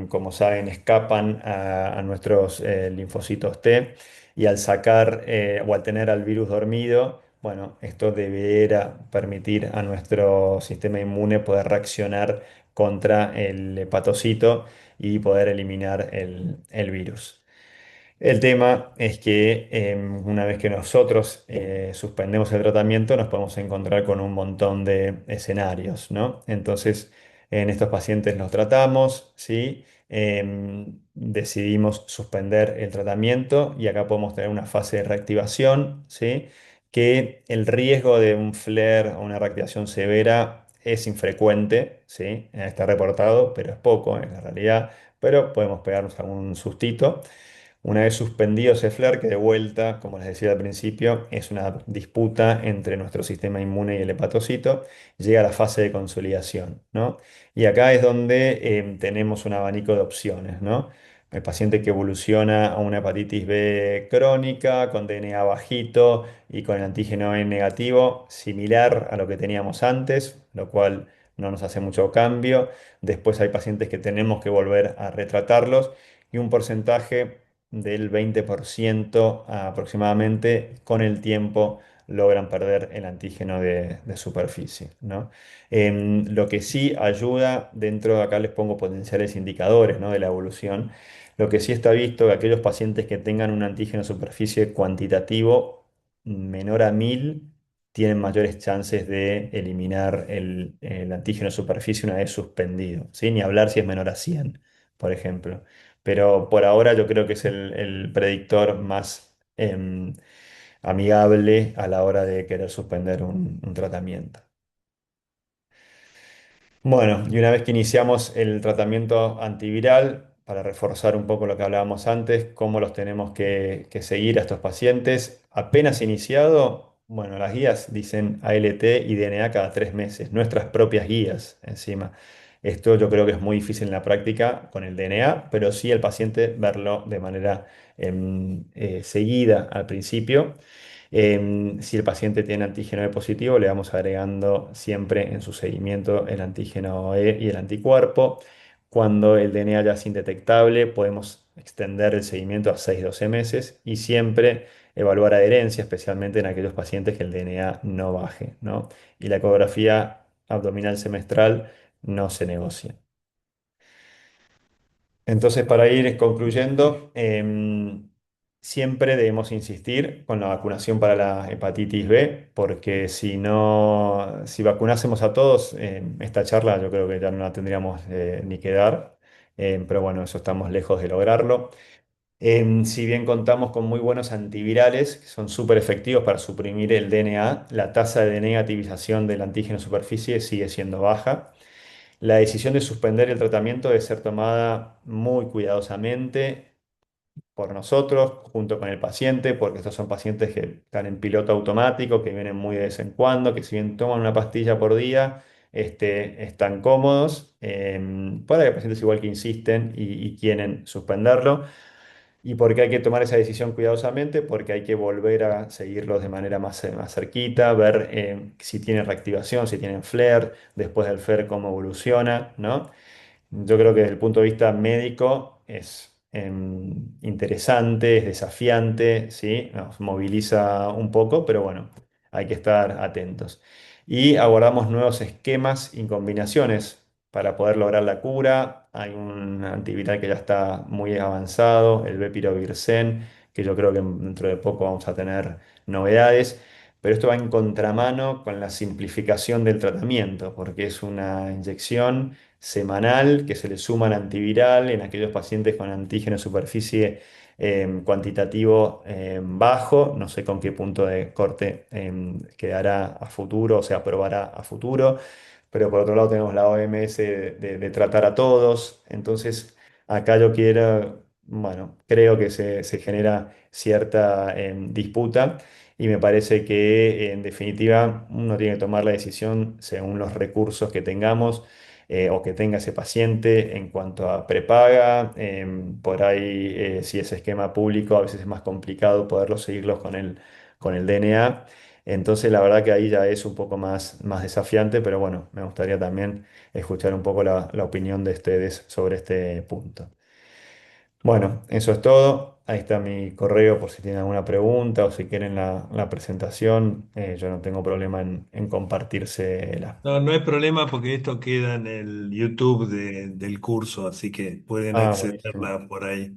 como saben, escapan a nuestros linfocitos T, y al sacar o al tener al virus dormido, bueno, esto deberá permitir a nuestro sistema inmune poder reaccionar contra el hepatocito y poder eliminar el virus. El tema es que una vez que nosotros suspendemos el tratamiento, nos podemos encontrar con un montón de escenarios, ¿no? Entonces, en estos pacientes los tratamos, ¿sí? Decidimos suspender el tratamiento y acá podemos tener una fase de reactivación, ¿sí? Que el riesgo de un flare o una reactivación severa es infrecuente, ¿sí? Está reportado, pero es poco en la realidad, pero podemos pegarnos algún sustito. Una vez suspendido ese flare, que de vuelta, como les decía al principio, es una disputa entre nuestro sistema inmune y el hepatocito, llega a la fase de consolidación, ¿no? Y acá es donde tenemos un abanico de opciones, ¿no? El paciente que evoluciona a una hepatitis B crónica, con DNA bajito y con el antígeno E negativo, similar a lo que teníamos antes, lo cual no nos hace mucho cambio. Después hay pacientes que tenemos que volver a retratarlos y un porcentaje del 20% aproximadamente con el tiempo logran perder el antígeno de superficie, ¿no? Lo que sí ayuda, dentro de acá les pongo potenciales indicadores, ¿no? De la evolución. Lo que sí está visto que aquellos pacientes que tengan un antígeno de superficie cuantitativo menor a 1000 tienen mayores chances de eliminar el antígeno de superficie una vez suspendido, ¿sí? Ni hablar si es menor a 100, por ejemplo. Pero por ahora yo creo que es el predictor más amigable a la hora de querer suspender un tratamiento. Bueno, y una vez que iniciamos el tratamiento antiviral, para reforzar un poco lo que hablábamos antes, cómo los tenemos que seguir a estos pacientes, apenas iniciado, bueno, las guías dicen ALT y DNA cada 3 meses, nuestras propias guías encima. Esto yo creo que es muy difícil en la práctica con el DNA, pero sí el paciente verlo de manera seguida al principio. Si el paciente tiene antígeno E positivo, le vamos agregando siempre en su seguimiento el antígeno E y el anticuerpo. Cuando el DNA ya es indetectable, podemos extender el seguimiento a 6-12 meses y siempre evaluar adherencia, especialmente en aquellos pacientes que el DNA no baje, ¿no? Y la ecografía abdominal semestral no se negocia. Entonces, para ir concluyendo, siempre debemos insistir con la vacunación para la hepatitis B, porque si no, si vacunásemos a todos, esta charla yo creo que ya no la tendríamos ni que dar, pero bueno, eso estamos lejos de lograrlo. Si bien contamos con muy buenos antivirales, que son súper efectivos para suprimir el DNA, la tasa de negativización del antígeno superficie sigue siendo baja. La decisión de suspender el tratamiento debe ser tomada muy cuidadosamente por nosotros, junto con el paciente, porque estos son pacientes que están en piloto automático, que vienen muy de vez en cuando, que si bien toman una pastilla por día, están cómodos. Por ahí hay pacientes igual que insisten y quieren suspenderlo. ¿Y por qué hay que tomar esa decisión cuidadosamente? Porque hay que volver a seguirlos de manera más cerquita, ver si tienen reactivación, si tienen flare, después del flare cómo evoluciona, ¿no? Yo creo que desde el punto de vista médico es interesante, es desafiante, ¿sí? Nos moviliza un poco, pero bueno, hay que estar atentos. Y abordamos nuevos esquemas y combinaciones para poder lograr la cura. Hay un antiviral que ya está muy avanzado, el bepirovirsen, que yo creo que dentro de poco vamos a tener novedades. Pero esto va en contramano con la simplificación del tratamiento, porque es una inyección semanal que se le suma al antiviral en aquellos pacientes con antígeno de superficie cuantitativo bajo. No sé con qué punto de corte quedará a futuro o se aprobará a futuro, pero por otro lado tenemos la OMS de tratar a todos. Entonces, acá yo quiero, bueno, creo que se genera cierta disputa. Y me parece que en definitiva uno tiene que tomar la decisión según los recursos que tengamos o que tenga ese paciente en cuanto a prepaga. Por ahí, si es esquema público, a veces es más complicado poderlos seguirlos con el DNA. Entonces, la verdad que ahí ya es un poco más desafiante, pero bueno, me gustaría también escuchar un poco la opinión de ustedes sobre este punto. Bueno, eso es todo. Ahí está mi correo por si tienen alguna pregunta o si quieren la presentación. Yo no tengo problema en compartírsela. No, no hay problema porque esto queda en el YouTube del curso, así que pueden Ah, buenísimo. accederla por ahí.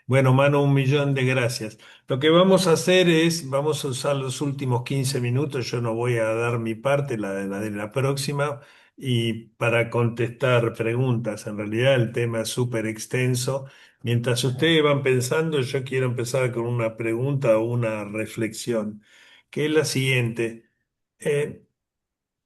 Bueno, Manu, 1 millón de gracias. Lo que vamos a hacer es, vamos a usar los últimos 15 minutos, yo no voy a dar mi parte, la de la próxima, y para contestar preguntas. En realidad el tema es súper extenso. Mientras ustedes van pensando, yo quiero empezar con una pregunta o una reflexión, que es la siguiente. Eh,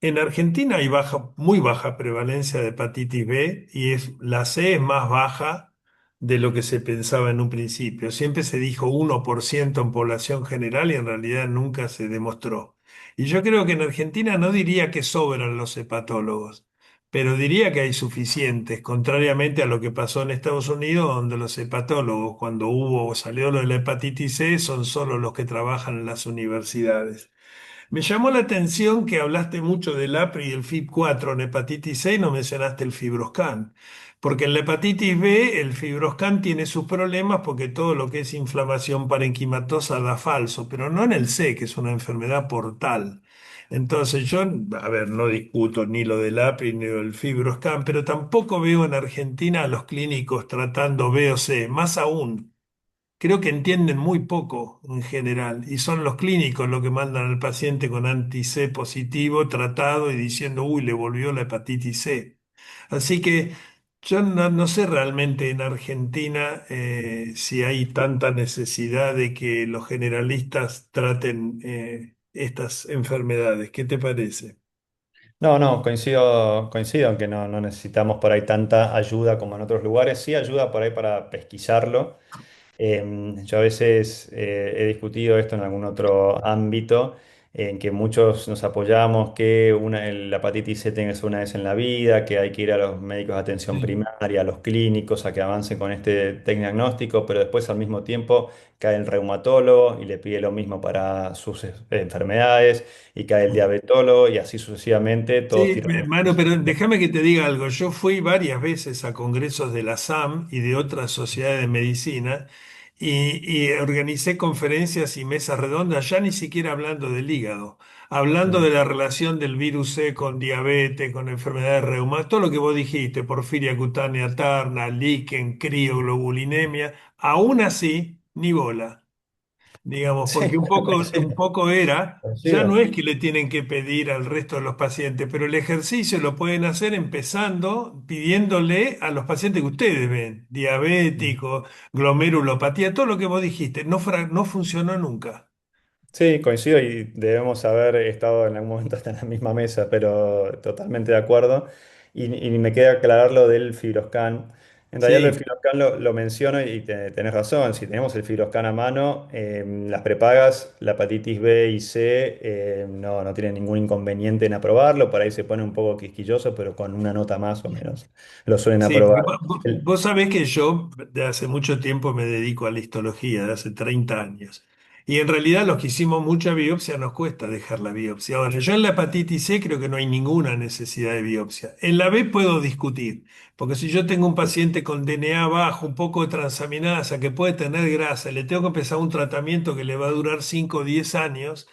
en Argentina hay muy baja prevalencia de hepatitis B y la C es más baja de lo que se pensaba en un principio. Siempre se dijo 1% en población general y en realidad nunca se demostró. Y yo creo que en Argentina no diría que sobran los hepatólogos, pero diría que hay suficientes, contrariamente a lo que pasó en Estados Unidos, donde los hepatólogos, cuando salió lo de la hepatitis C, son solo los que trabajan en las universidades. Me llamó la atención que hablaste mucho del APRI y el FIB4 en hepatitis C y no mencionaste el Fibroscan. Porque en la hepatitis B el Fibroscan tiene sus problemas porque todo lo que es inflamación parenquimatosa da falso, pero no en el C, que es una enfermedad portal. Entonces yo, a ver, no discuto ni lo del APRI ni lo del Fibroscan, pero tampoco veo en Argentina a los clínicos tratando B o C. Más aún, creo que entienden muy poco en general y son los clínicos los que mandan al paciente con anti-C positivo tratado y diciendo, uy, le volvió la hepatitis C. Así que yo no sé realmente en Argentina si hay tanta necesidad de que los generalistas traten estas enfermedades. ¿Qué te parece? No, no, coincido en que no necesitamos por ahí tanta ayuda como en otros lugares. Sí ayuda por ahí para pesquisarlo. Yo a veces he discutido esto en algún otro ámbito, en que muchos nos apoyamos que la hepatitis C tenga que ser una vez en la vida, que hay que ir a los médicos de atención Sí. primaria, a los clínicos, a que avancen con este diagnóstico, pero después al mismo tiempo cae el reumatólogo y le pide lo mismo para sus enfermedades, y cae el diabetólogo y así sucesivamente, todos Sí, tiran el Manu, mismo. pero déjame que te diga algo. Yo fui varias veces a congresos de la SAM y de otras sociedades de medicina y organicé conferencias y mesas redondas, ya ni siquiera hablando del hígado, hablando de Mm. la relación del virus C con diabetes, con enfermedades reumáticas, todo lo que vos dijiste, porfiria cutánea tarda, líquen, crioglobulinemia, aún así, ni bola. Digamos, Sí, porque un coincido, poco era, ya no coincido. es que le tienen que pedir al resto de los pacientes, pero el ejercicio lo pueden hacer empezando pidiéndole a los pacientes que ustedes ven, diabéticos, glomerulopatía, todo lo que vos dijiste, no funcionó nunca. Sí, coincido y debemos haber estado en algún momento hasta en la misma mesa, pero totalmente de acuerdo. Y me queda aclarar lo del Fibroscan. En realidad lo del Sí, Fibroscan lo menciono y tenés razón. Si tenemos el Fibroscan a mano, las prepagas, la hepatitis B y C, no tienen ningún inconveniente en aprobarlo. Por ahí se pone un poco quisquilloso, pero con una nota más o menos lo suelen sí, porque aprobar. vos sabés que yo de hace mucho tiempo me dedico a la histología, de hace 30 años. Y en realidad los que hicimos mucha biopsia nos cuesta dejar la biopsia. Ahora, yo en la hepatitis C creo que no hay ninguna necesidad de biopsia. En la B puedo discutir, porque si yo tengo un paciente con DNA bajo, un poco de transaminasa, que puede tener grasa, le tengo que empezar un tratamiento que le va a durar 5 o 10 años.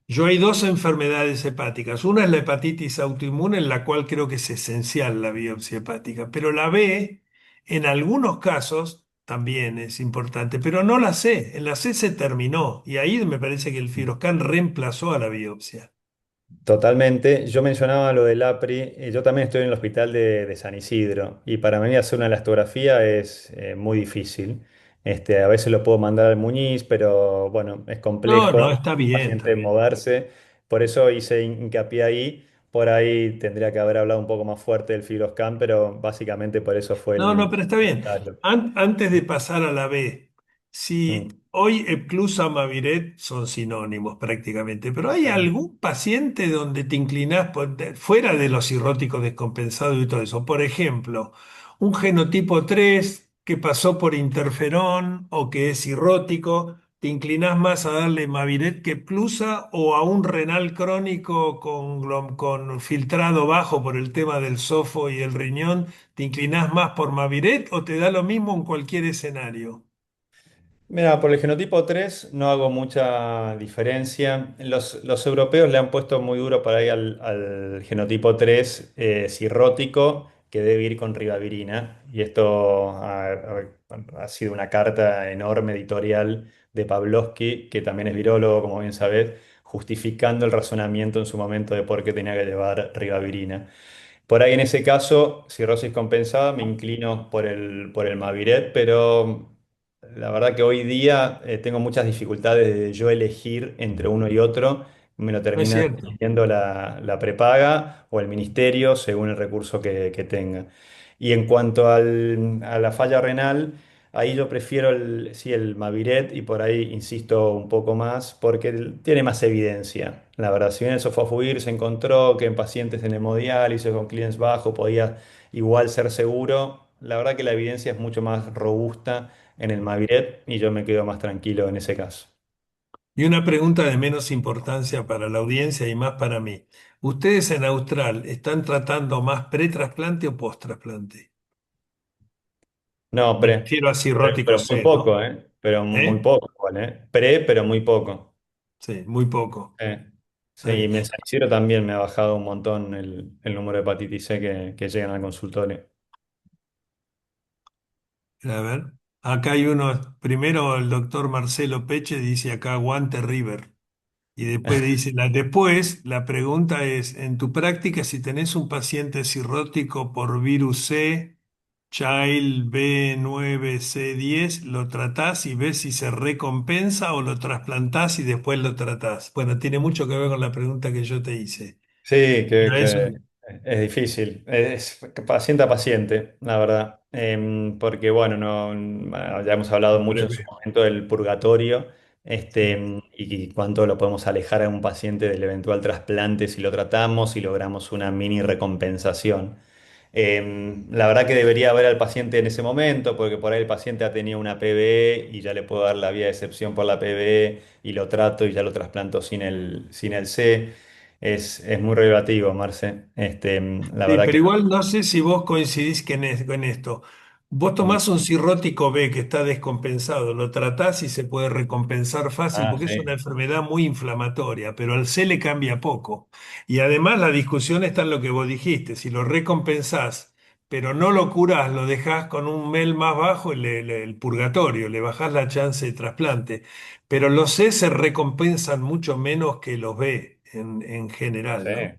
Yo hay dos enfermedades hepáticas. Una es la hepatitis autoinmune, en la cual creo que es esencial la biopsia hepática, pero la B, en algunos casos, también es importante, pero no la C. En la C se terminó y ahí me parece que el Fibroscan reemplazó a la biopsia. Totalmente. Yo mencionaba lo del APRI. Yo también estoy en el hospital de San Isidro y para mí hacer una elastografía es muy difícil. A veces lo puedo mandar al Muñiz, pero bueno, es No, no, complejo está el bien, está paciente bien. moverse. Por eso hice hincapié ahí. Por ahí tendría que haber hablado un poco más fuerte del FibroScan, pero básicamente por eso fue No, no, el pero está bien. comentario. Antes de pasar a la B, si Mm, hoy Epclusa Maviret son sinónimos prácticamente, pero ¿hay sí. algún paciente donde te inclinás fuera de los cirróticos descompensados y todo eso? Por ejemplo, un genotipo 3 que pasó por interferón o que es cirrótico, ¿te inclinás más a darle Maviret que Epclusa o a un renal crónico con filtrado bajo por el tema del sofo y el riñón? ¿Te inclinás más por Maviret o te da lo mismo en cualquier escenario? Mira, por el genotipo 3 no hago mucha diferencia. Los europeos le han puesto muy duro para ahí al genotipo 3 cirrótico, que debe ir con ribavirina. Y esto ha sido una carta enorme editorial de Pavlovsky, que también es virólogo, como bien sabés, justificando el razonamiento en su momento de por qué tenía que llevar ribavirina. Por ahí en ese caso, cirrosis compensada, me inclino por el Maviret, pero la verdad que hoy día tengo muchas dificultades de yo elegir entre uno y otro. Me lo No es termina cierto. decidiendo la prepaga o el ministerio según el recurso que tenga. Y en cuanto a la falla renal, ahí yo prefiero sí, el Maviret y por ahí insisto un poco más porque tiene más evidencia. La verdad, si bien el Sofosbuvir se encontró que en pacientes en hemodiálisis con clearance bajo podía igual ser seguro, la verdad que la evidencia es mucho más robusta en el Maviret y yo me quedo más tranquilo en ese caso. Y una pregunta de menos importancia para la audiencia y más para mí. ¿Ustedes en Austral están tratando más pre-trasplante o post-trasplante? No, Me refiero a cirrótico pero muy C, ¿no? poco, ¿eh? Pero muy ¿Eh? poco, igual, ¿eh? Pero muy poco. Sí, muy poco. Sí, Está y bien. San Isidro también me ha bajado un montón el número de hepatitis C que llegan al consultorio. A ver. Acá hay uno, primero el doctor Marcelo Peche dice acá aguante River. Y después dice, después la pregunta es, en tu práctica, si tenés un paciente cirrótico por virus C, Child B9C10, ¿lo tratás y ves si se recompensa o lo trasplantás y después lo tratás? Bueno, tiene mucho que ver con la pregunta que yo te hice. Sí, Pero eso, que es difícil, es paciente a paciente, la verdad. Porque bueno, bueno, ya hemos hablado mucho en su breve. momento del purgatorio, Sí. y cuánto lo podemos alejar a un paciente del eventual trasplante si lo tratamos y logramos una mini recompensación. La verdad que debería ver al paciente en ese momento, porque por ahí el paciente ha tenido una PBE y ya le puedo dar la vía de excepción por la PBE y lo trato y ya lo trasplanto sin el C. Es muy relativo, Marce. La Sí, verdad pero que... igual no sé si vos coincidís con esto. Vos Mm. tomás un cirrótico B que está descompensado, lo tratás y se puede recompensar fácil Ah, porque es una sí, enfermedad muy inflamatoria, pero al C le cambia poco. Y además la discusión está en lo que vos dijiste, si lo recompensás, pero no lo curás, lo dejás con un MEL más bajo, el purgatorio, le bajás la chance de trasplante. Pero los C se recompensan mucho menos que los B en sí, general, ¿no?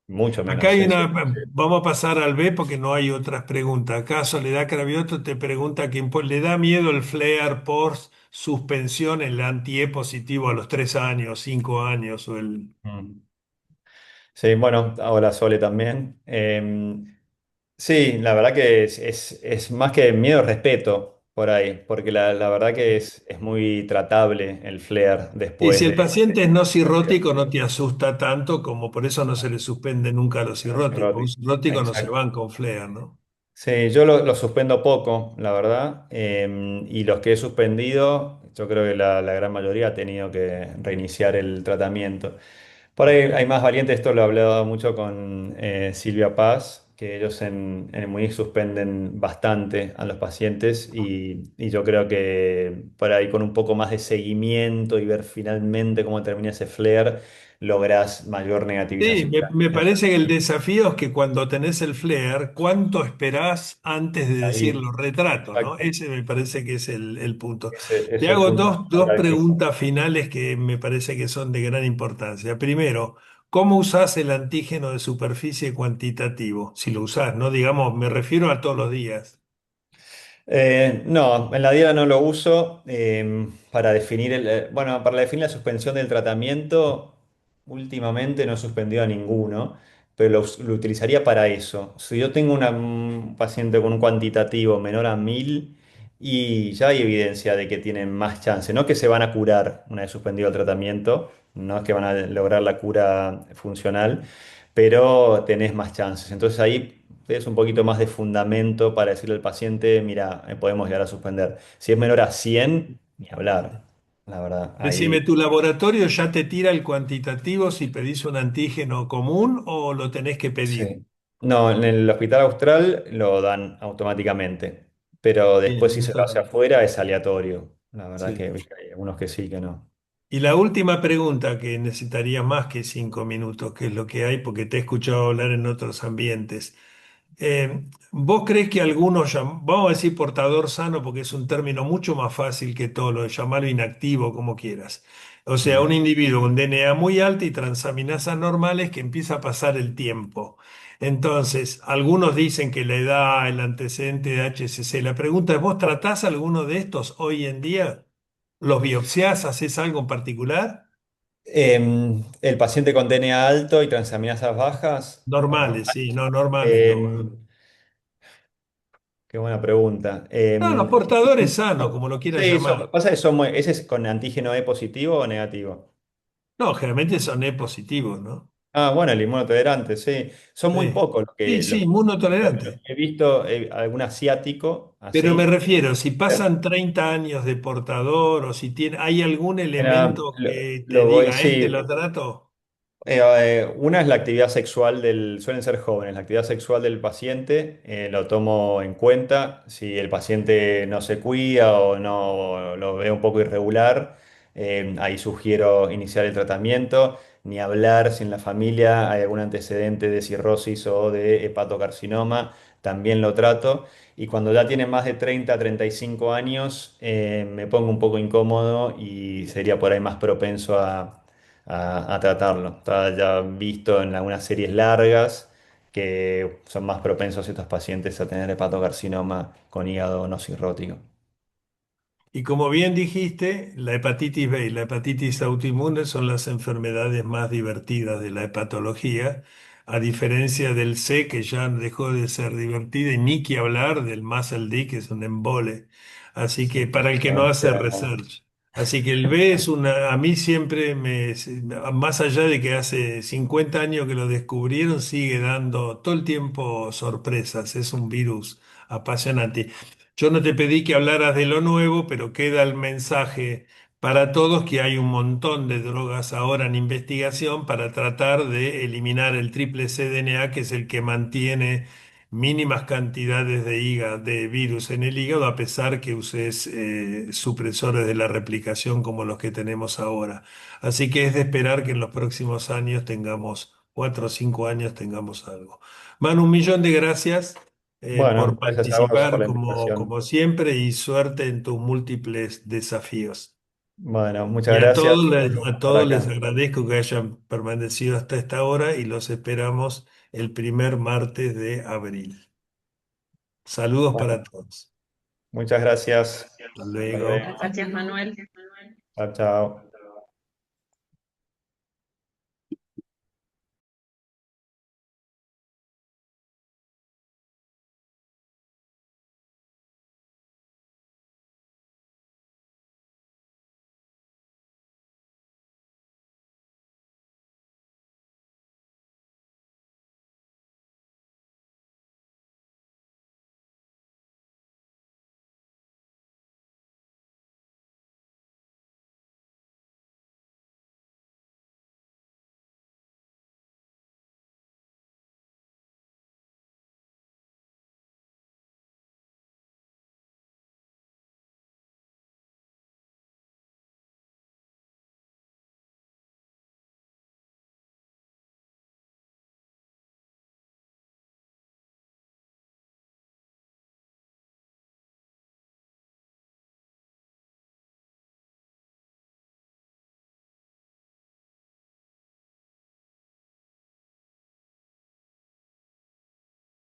mucho Acá menos, hay sí, sí. una, vamos a pasar al B porque no hay otras preguntas. Acá Soledad Cravioto te pregunta que le da miedo el flare por suspensión, el anti-E positivo a los 3 años, 5 años o el... Mm. Sí, bueno, ahora Sole también. Sí, la verdad que es más que miedo, respeto por ahí, porque la verdad que es muy tratable el flare Y si después el de... paciente es no cirrótico no te asusta tanto como por eso no se le suspende nunca a los Los cirróticos. Un cirróticos. cirrótico no se Exacto. van con flare, ¿no? Sí, yo lo suspendo poco, la verdad, y los que he suspendido, yo creo que la gran mayoría ha tenido que reiniciar el tratamiento. Por ahí hay más valientes, esto lo he hablado mucho con Silvia Paz, que ellos en el MUNIC suspenden bastante a los pacientes y yo creo que por ahí con un poco más de seguimiento y ver finalmente cómo termina ese flare, lográs mayor Sí, negativización. me parece que el desafío es que cuando tenés el flare, ¿cuánto esperás antes de decir Ahí, lo retrato, ¿no? exacto. Ese me parece que es el punto. Ese es Te el hago punto dos neurálgico. preguntas finales que me parece que son de gran importancia. Primero, ¿cómo usás el antígeno de superficie cuantitativo? Si lo usás, ¿no? Digamos, me refiero a todos los días. No, en la dieta no lo uso para definir bueno, para definir la suspensión del tratamiento, últimamente no he suspendido a ninguno, pero lo utilizaría para eso. Si yo tengo un paciente con un cuantitativo menor a 1000 y ya hay evidencia de que tienen más chance, no que se van a curar una vez suspendido el tratamiento, no es que van a lograr la cura funcional, pero tenés más chances. Entonces ahí es un poquito más de fundamento para decirle al paciente, mira, podemos llegar a suspender. Si es menor a 100 ni hablar, la verdad. Decime, Ahí ¿tu laboratorio ya te tira el cuantitativo si pedís un antígeno común o lo tenés que pedir? sí. No, en el Hospital Austral lo dan automáticamente, pero después Bien, si se lo eso hace no. afuera es aleatorio. La verdad Sí. que viste, hay algunos que sí, que no. Y la última pregunta que necesitaría más que 5 minutos, que es lo que hay, porque te he escuchado hablar en otros ambientes. ¿Vos crees que algunos, vamos a decir portador sano, porque es un término mucho más fácil que todo lo de llamarlo inactivo, como quieras? O sea, Mm. un individuo con DNA muy alto y transaminasas normales que empieza a pasar el tiempo. Entonces, algunos dicen que la edad, el antecedente de HCC. La pregunta es, ¿vos tratás alguno de estos hoy en día? ¿Los biopsiás? ¿Haces algo en particular? El paciente con DNA alto y transaminasas bajas, Normales, sí, no normales, no. em, qué buena pregunta. No, los portadores sanos, como lo quieras Sí, llamar. pasa que ¿ese es con antígeno E positivo o negativo? No, generalmente son E positivos, ¿no? Ah, bueno, el inmunotolerante, sí. Son muy Sí, pocos sí, sí, los inmunotolerante. que he visto, algún asiático, Pero me así. refiero, si pasan 30 años de portador o si tiene, ¿hay algún elemento que te diga, este Sí. lo trato? Una es la actividad sexual suelen ser jóvenes, la actividad sexual del paciente, lo tomo en cuenta. Si el paciente no se cuida o no lo ve un poco irregular, ahí sugiero iniciar el tratamiento. Ni hablar si en la familia hay algún antecedente de cirrosis o de hepatocarcinoma, también lo trato. y cuando ya tiene más de 30, 35 años, me pongo un poco incómodo y sería por ahí más propenso a tratarlo. Está ya visto en algunas series largas que son más propensos estos pacientes a tener hepatocarcinoma con hígado no cirrótico. Y como bien dijiste, la hepatitis B y la hepatitis autoinmune son las enfermedades más divertidas de la hepatología, a diferencia del C, que ya dejó de ser divertida, y ni que hablar del muscle D, que es un embole. Así que para el que no hace Demasiado. research. Así que el B es una, a mí siempre más allá de que hace 50 años que lo descubrieron, sigue dando todo el tiempo sorpresas. Es un virus apasionante. Yo no te pedí que hablaras de lo nuevo, pero queda el mensaje para todos que hay un montón de drogas ahora en investigación para tratar de eliminar el triple cDNA, que es el que mantiene mínimas cantidades de virus en el hígado, a pesar que uses supresores de la replicación como los que tenemos ahora. Así que es de esperar que en los próximos años tengamos, 4 o 5 años, tengamos algo. Manu, un millón de gracias Bueno, por gracias a vos por participar la invitación. como siempre y suerte en tus múltiples desafíos. Bueno, muchas Y gracias. a Por todos les acá. agradezco que hayan permanecido hasta esta hora y los esperamos el primer martes de abril. Saludos Bueno, para todos. muchas gracias. Hasta Hasta luego. luego. Gracias, Manuel. Chao, chao.